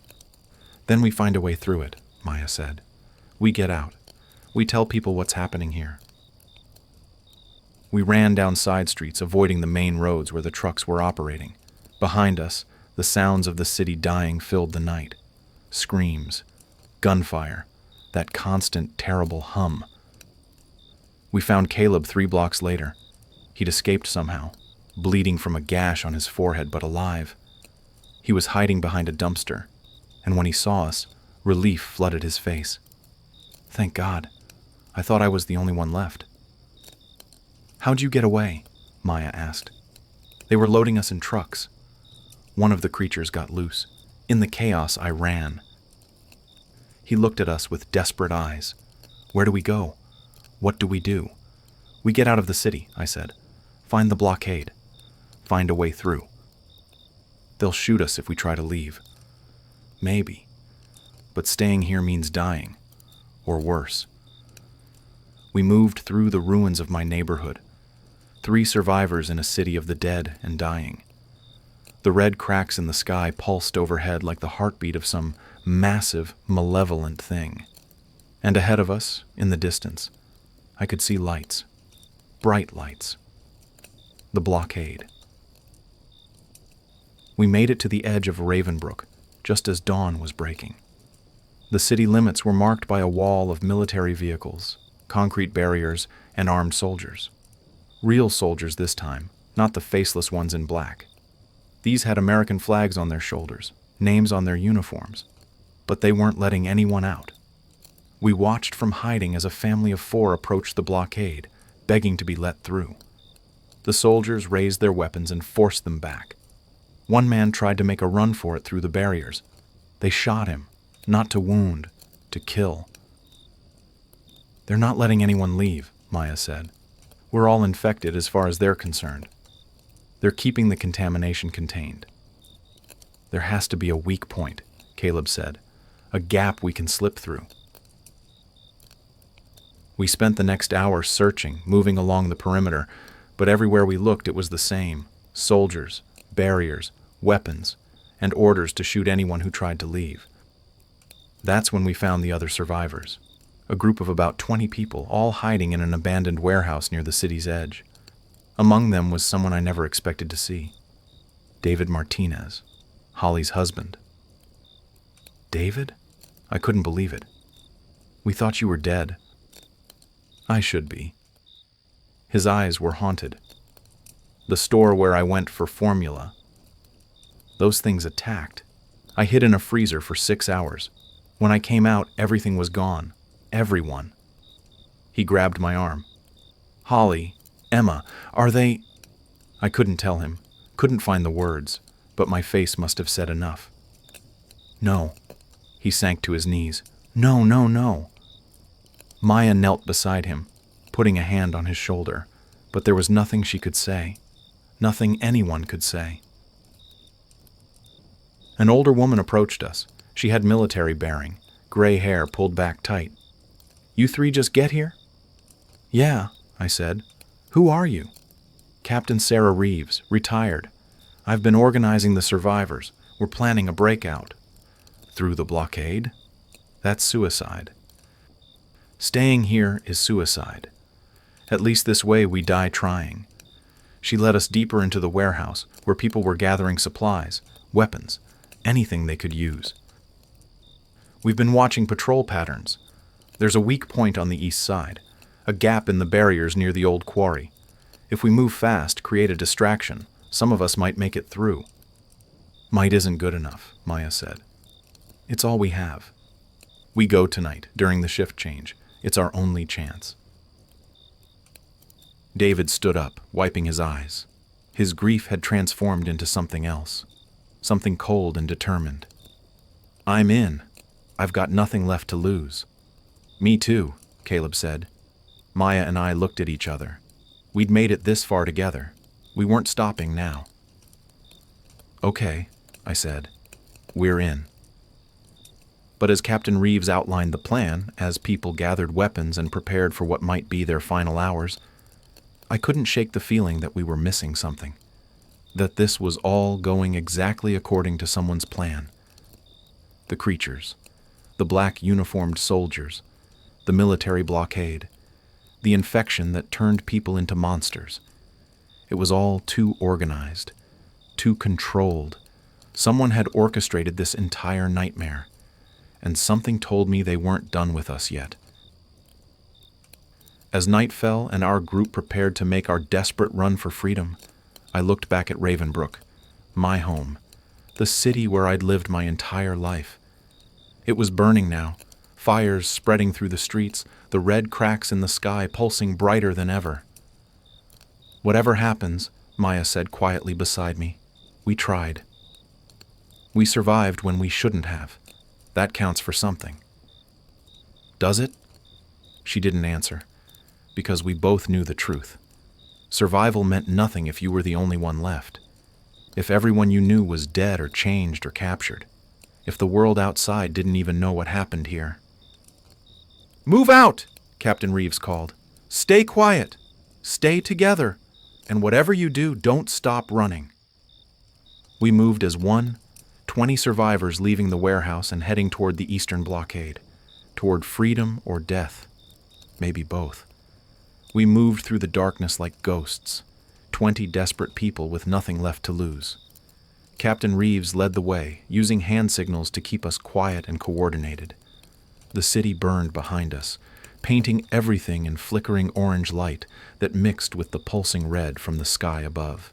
"Then we find a way through it," Maya said. "We get out. We tell people what's happening here." We ran down side streets, avoiding the main roads where the trucks were operating. Behind us, the sounds of the city dying filled the night. Screams, gunfire, that constant, terrible hum. We found Caleb 3 blocks later. He'd escaped somehow, bleeding from a gash on his forehead, but alive. He was hiding behind a dumpster, and when he saw us, relief flooded his face. "Thank God. I thought I was the only one left." "How'd you get away?" Maya asked. "They were loading us in trucks." One of the creatures got loose. In the chaos, I ran. He looked at us with desperate eyes. "Where do we go? What do we do?" "We get out of the city," I said. "Find the blockade. Find a way through. They'll shoot us if we try to leave." "Maybe. But staying here means dying. Or worse." We moved through the ruins of my neighborhood. 3 survivors in a city of the dead and dying. The red cracks in the sky pulsed overhead like the heartbeat of some massive, malevolent thing. And ahead of us, in the distance, I could see lights. Bright lights. The blockade. We made it to the edge of Ravenbrook, just as dawn was breaking. The city limits were marked by a wall of military vehicles, concrete barriers, and armed soldiers. Real soldiers this time, not the faceless ones in black. These had American flags on their shoulders, names on their uniforms, but they weren't letting anyone out. We watched from hiding as a family of 4 approached the blockade, begging to be let through. The soldiers raised their weapons and forced them back. One man tried to make a run for it through the barriers. They shot him, not to wound, to kill. "They're not letting anyone leave," Maya said. "We're all infected as far as they're concerned. They're keeping the contamination contained." "There has to be a weak point," Caleb said. "A gap we can slip through." We spent the next hour searching, moving along the perimeter, but everywhere we looked it was the same: soldiers, barriers, weapons, and orders to shoot anyone who tried to leave. That's when we found the other survivors, a group of about 20 people, all hiding in an abandoned warehouse near the city's edge. Among them was someone I never expected to see: David Martinez, Holly's husband. "David?" I couldn't believe it. "We thought you were dead." "I should be." His eyes were haunted. "The store where I went for formula. Those things attacked. I hid in a freezer for 6 hours. When I came out, everything was gone. Everyone." He grabbed my arm. "Holly, Emma, are they—" I couldn't tell him, couldn't find the words, but my face must have said enough. "No." He sank to his knees. "No, no, no." Maya knelt beside him, putting a hand on his shoulder, but there was nothing she could say, nothing anyone could say. An older woman approached us. She had military bearing, gray hair pulled back tight. "You 3 just get here?" "Yeah," I said. "Who are you?" "Captain Sarah Reeves, retired. I've been organizing the survivors. We're planning a breakout." "Through the blockade?" "That's suicide." "Staying here is suicide. At least this way we die trying." She led us deeper into the warehouse, where people were gathering supplies, weapons, anything they could use. "We've been watching patrol patterns. There's a weak point on the east side, a gap in the barriers near the old quarry. If we move fast, create a distraction, some of us might make it through." "Might isn't good enough," Maya said. "It's all we have. We go tonight, during the shift change. It's our only chance." David stood up, wiping his eyes. His grief had transformed into something else, something cold and determined. "I'm in. I've got nothing left to lose." "Me too," Caleb said. Maya and I looked at each other. We'd made it this far together. We weren't stopping now. "Okay," I said. "We're in." But as Captain Reeves outlined the plan, as people gathered weapons and prepared for what might be their final hours, I couldn't shake the feeling that we were missing something, that this was all going exactly according to someone's plan. The creatures, the black uniformed soldiers, the military blockade, the infection that turned people into monsters. It was all too organized, too controlled. Someone had orchestrated this entire nightmare, and something told me they weren't done with us yet. As night fell and our group prepared to make our desperate run for freedom, I looked back at Ravenbrook, my home, the city where I'd lived my entire life. It was burning now, fires spreading through the streets, the red cracks in the sky pulsing brighter than ever. "Whatever happens," Maya said quietly beside me, "we tried. We survived when we shouldn't have. That counts for something." "Does it?" She didn't answer, because we both knew the truth. Survival meant nothing if you were the only one left. If everyone you knew was dead or changed or captured. If the world outside didn't even know what happened here. "Move out!" Captain Reeves called. "Stay quiet. Stay together. And whatever you do, don't stop running." We moved as one, 20 survivors leaving the warehouse and heading toward the eastern blockade, toward freedom or death, maybe both. We moved through the darkness like ghosts, 20 desperate people with nothing left to lose. Captain Reeves led the way, using hand signals to keep us quiet and coordinated. The city burned behind us, painting everything in flickering orange light that mixed with the pulsing red from the sky above.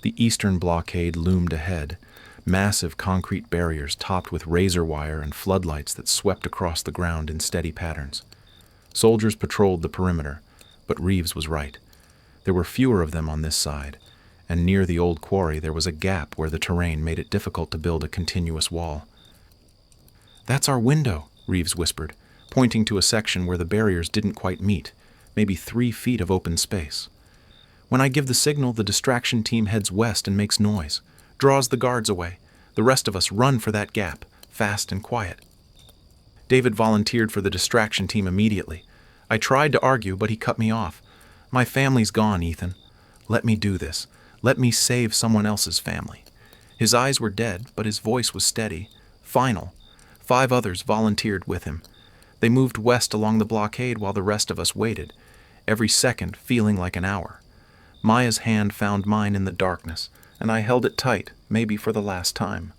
The eastern blockade loomed ahead, massive concrete barriers topped with razor wire and floodlights that swept across the ground in steady patterns. Soldiers patrolled the perimeter, but Reeves was right. There were fewer of them on this side, and near the old quarry there was a gap where the terrain made it difficult to build a continuous wall. "That's our window," Reeves whispered, pointing to a section where the barriers didn't quite meet, maybe 3 feet of open space. "When I give the signal, the distraction team heads west and makes noise, draws the guards away. The rest of us run for that gap, fast and quiet." David volunteered for the distraction team immediately. I tried to argue, but he cut me off. "My family's gone, Ethan. Let me do this. Let me save someone else's family." His eyes were dead, but his voice was steady, final. 5 others volunteered with him. They moved west along the blockade while the rest of us waited, every second feeling like an hour. Maya's hand found mine in the darkness, and I held it tight, maybe for the last time.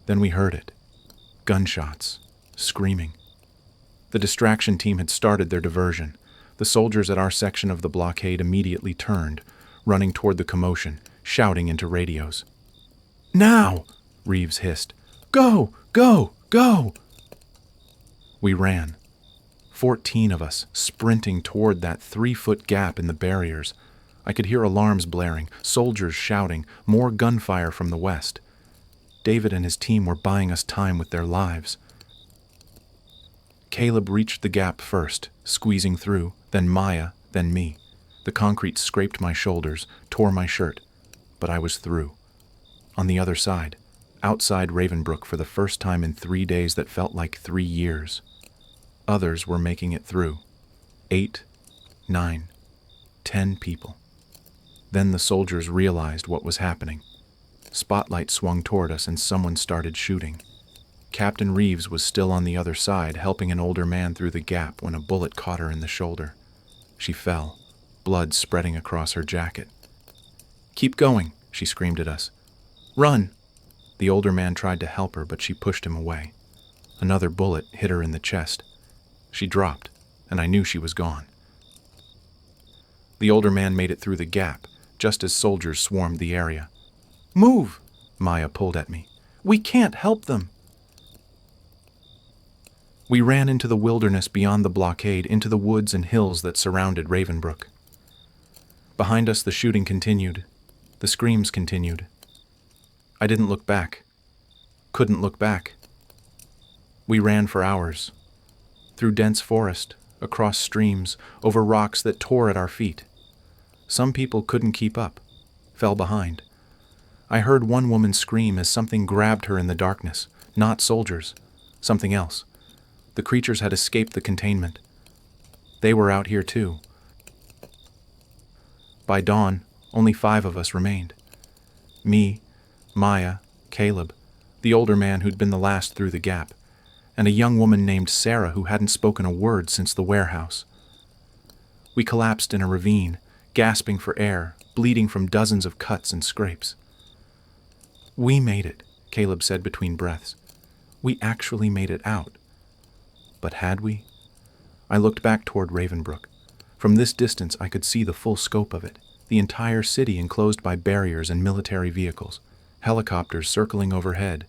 Then we heard it. Gunshots. Screaming. The distraction team had started their diversion. The soldiers at our section of the blockade immediately turned, running toward the commotion, shouting into radios. "Now!" Reeves hissed. "Go! Go! Go!" We ran. 14 of us, sprinting toward that 3-foot gap in the barriers. I could hear alarms blaring, soldiers shouting, more gunfire from the west. David and his team were buying us time with their lives. Caleb reached the gap first, squeezing through, then Maya, then me. The concrete scraped my shoulders, tore my shirt, but I was through. On the other side, outside Ravenbrook for the first time in 3 days that felt like 3 years. Others were making it through. 8, 9, 10 people. Then the soldiers realized what was happening. Spotlight swung toward us and someone started shooting. Captain Reeves was still on the other side, helping an older man through the gap when a bullet caught her in the shoulder. She fell, blood spreading across her jacket. "Keep going," she screamed at us. "Run!" The older man tried to help her, but she pushed him away. Another bullet hit her in the chest. She dropped, and I knew she was gone. The older man made it through the gap, just as soldiers swarmed the area. "Move!" Maya pulled at me. "We can't help them." We ran into the wilderness beyond the blockade, into the woods and hills that surrounded Ravenbrook. Behind us, the shooting continued. The screams continued. I didn't look back. Couldn't look back. We ran for hours. Through dense forest, across streams, over rocks that tore at our feet. Some people couldn't keep up, fell behind. I heard one woman scream as something grabbed her in the darkness. Not soldiers, something else. The creatures had escaped the containment. They were out here too. By dawn, only 5 of us remained. Me, Maya, Caleb, the older man who'd been the last through the gap, and a young woman named Sarah who hadn't spoken a word since the warehouse. We collapsed in a ravine, gasping for air, bleeding from dozens of cuts and scrapes. "We made it," Caleb said between breaths. "We actually made it out." But had we? I looked back toward Ravenbrook. From this distance I could see the full scope of it, the entire city enclosed by barriers and military vehicles, helicopters circling overhead,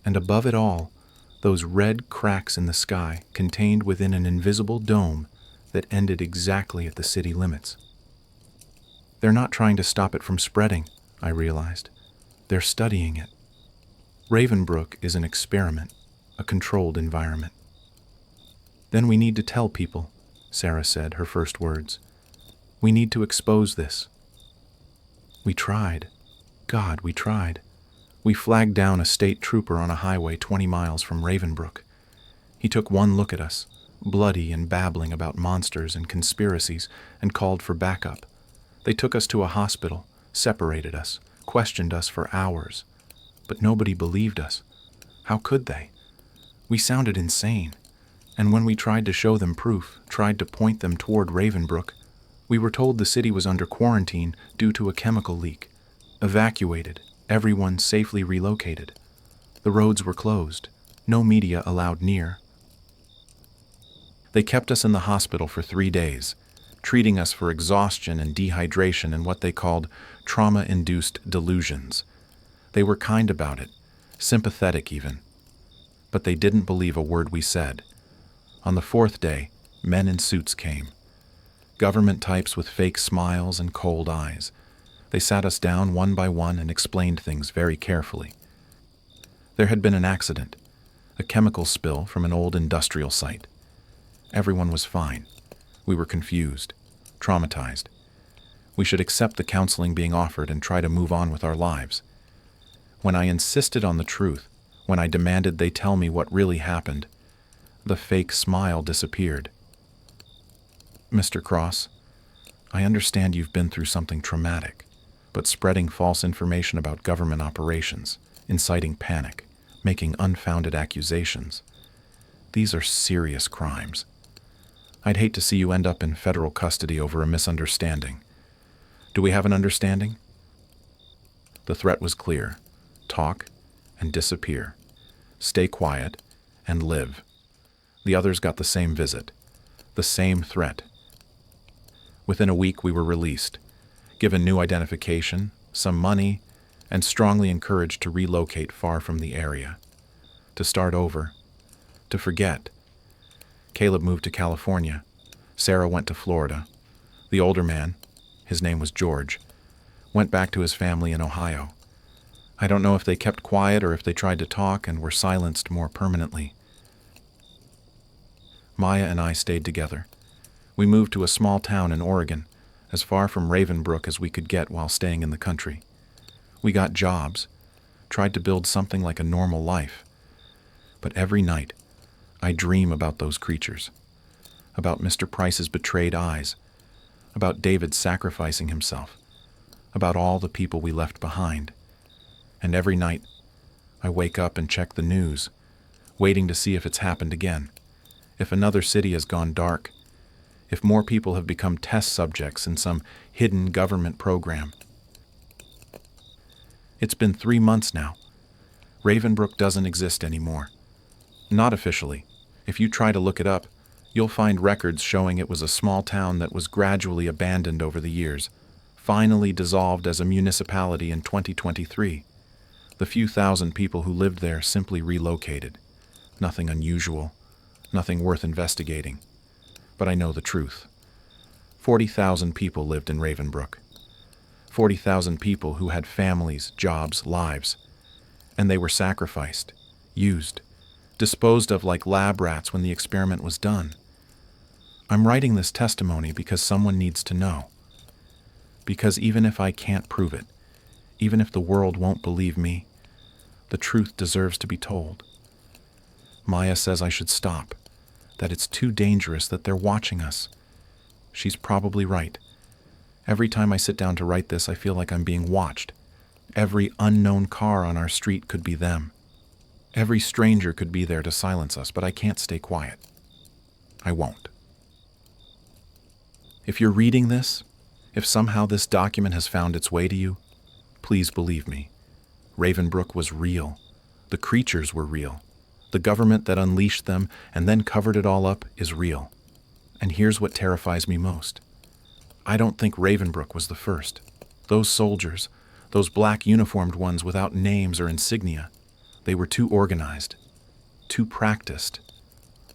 and above it all, those red cracks in the sky contained within an invisible dome that ended exactly at the city limits. They're not trying to stop it from spreading, I realized. They're studying it. Ravenbrook is an experiment, a controlled environment. "Then we need to tell people," Sarah said, her first words. "We need to expose this." We tried. God, we tried. We flagged down a state trooper on a highway 20 miles from Ravenbrook. He took one look at us, bloody and babbling about monsters and conspiracies, and called for backup. They took us to a hospital, separated us, questioned us for hours. But nobody believed us. How could they? We sounded insane. And when we tried to show them proof, tried to point them toward Ravenbrook, we were told the city was under quarantine due to a chemical leak. Evacuated, everyone safely relocated. The roads were closed, no media allowed near. They kept us in the hospital for 3 days, treating us for exhaustion and dehydration and what they called trauma-induced delusions. They were kind about it, sympathetic even. But they didn't believe a word we said. On the 4th day, men in suits came. Government types with fake smiles and cold eyes. They sat us down one by one and explained things very carefully. There had been an accident, a chemical spill from an old industrial site. Everyone was fine. We were confused, traumatized. We should accept the counseling being offered and try to move on with our lives. When I insisted on the truth, when I demanded they tell me what really happened, the fake smile disappeared. Mr. Cross, I understand you've been through something traumatic, but spreading false information about government operations, inciting panic, making unfounded accusations, these are serious crimes. I'd hate to see you end up in federal custody over a misunderstanding. Do we have an understanding? The threat was clear. Talk and disappear. Stay quiet and live. The others got the same visit, the same threat. Within a week we were released, given new identification, some money, and strongly encouraged to relocate far from the area. To start over. To forget. Caleb moved to California. Sarah went to Florida. The older man, his name was George, went back to his family in Ohio. I don't know if they kept quiet or if they tried to talk and were silenced more permanently. Maya and I stayed together. We moved to a small town in Oregon, as far from Ravenbrook as we could get while staying in the country. We got jobs, tried to build something like a normal life. But every night, I dream about those creatures, about Mr. Price's betrayed eyes, about David sacrificing himself, about all the people we left behind. And every night, I wake up and check the news, waiting to see if it's happened again, if another city has gone dark, if more people have become test subjects in some hidden government program. It's been 3 months now. Ravenbrook doesn't exist anymore. Not officially. If you try to look it up, you'll find records showing it was a small town that was gradually abandoned over the years, finally dissolved as a municipality in 2023. The few thousand people who lived there simply relocated. Nothing unusual, nothing worth investigating. But I know the truth. 40,000 people lived in Ravenbrook. 40,000 people who had families, jobs, lives. And they were sacrificed, used, disposed of like lab rats when the experiment was done. I'm writing this testimony because someone needs to know. Because even if I can't prove it, even if the world won't believe me, the truth deserves to be told. Maya says I should stop, that it's too dangerous, that they're watching us. She's probably right. Every time I sit down to write this, I feel like I'm being watched. Every unknown car on our street could be them. Every stranger could be there to silence us, but I can't stay quiet. I won't. If you're reading this, if somehow this document has found its way to you, please believe me. Ravenbrook was real. The creatures were real. The government that unleashed them and then covered it all up is real. And here's what terrifies me most. I don't think Ravenbrook was the first. Those soldiers, those black uniformed ones without names or insignia, they were too organized, too practiced,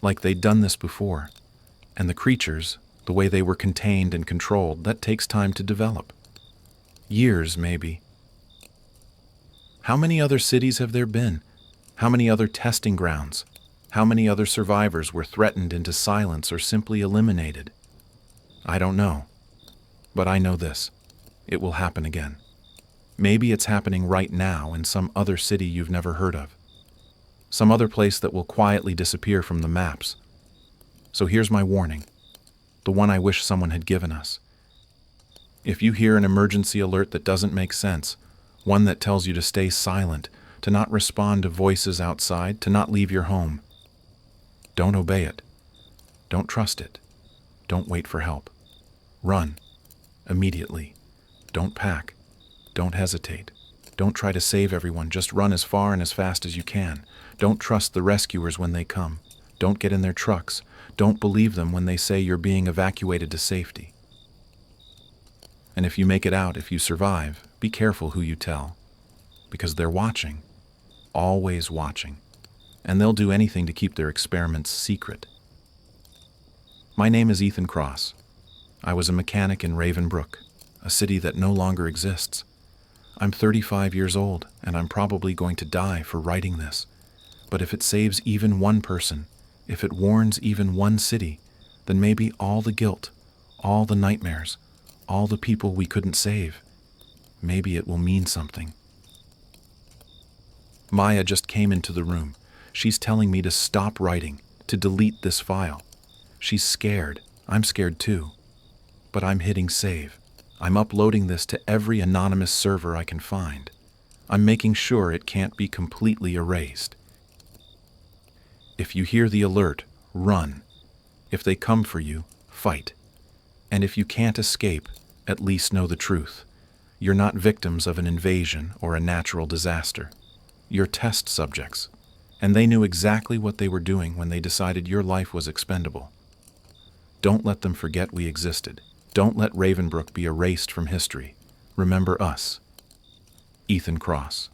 like they'd done this before. And the creatures, the way they were contained and controlled, that takes time to develop. Years, maybe. How many other cities have there been? How many other testing grounds? How many other survivors were threatened into silence or simply eliminated? I don't know. But I know this. It will happen again. Maybe it's happening right now in some other city you've never heard of. Some other place that will quietly disappear from the maps. So here's my warning. The one I wish someone had given us. If you hear an emergency alert that doesn't make sense, one that tells you to stay silent, to not respond to voices outside, to not leave your home, don't obey it. Don't trust it. Don't wait for help. Run. Immediately. Don't pack. Don't hesitate. Don't try to save everyone, just run as far and as fast as you can. Don't trust the rescuers when they come. Don't get in their trucks. Don't believe them when they say you're being evacuated to safety. And if you make it out, if you survive, be careful who you tell. Because they're watching. Always watching. And they'll do anything to keep their experiments secret. My name is Ethan Cross. I was a mechanic in Ravenbrook, a city that no longer exists. I'm 35 years old, and I'm probably going to die for writing this. But if it saves even one person, if it warns even one city, then maybe all the guilt, all the nightmares, all the people we couldn't save, maybe it will mean something. Maya just came into the room. She's telling me to stop writing, to delete this file. She's scared. I'm scared too. But I'm hitting save. I'm uploading this to every anonymous server I can find. I'm making sure it can't be completely erased. If you hear the alert, run. If they come for you, fight. And if you can't escape, at least know the truth. You're not victims of an invasion or a natural disaster. You're test subjects. And they knew exactly what they were doing when they decided your life was expendable. Don't let them forget we existed. Don't let Ravenbrook be erased from history. Remember us. Ethan Cross.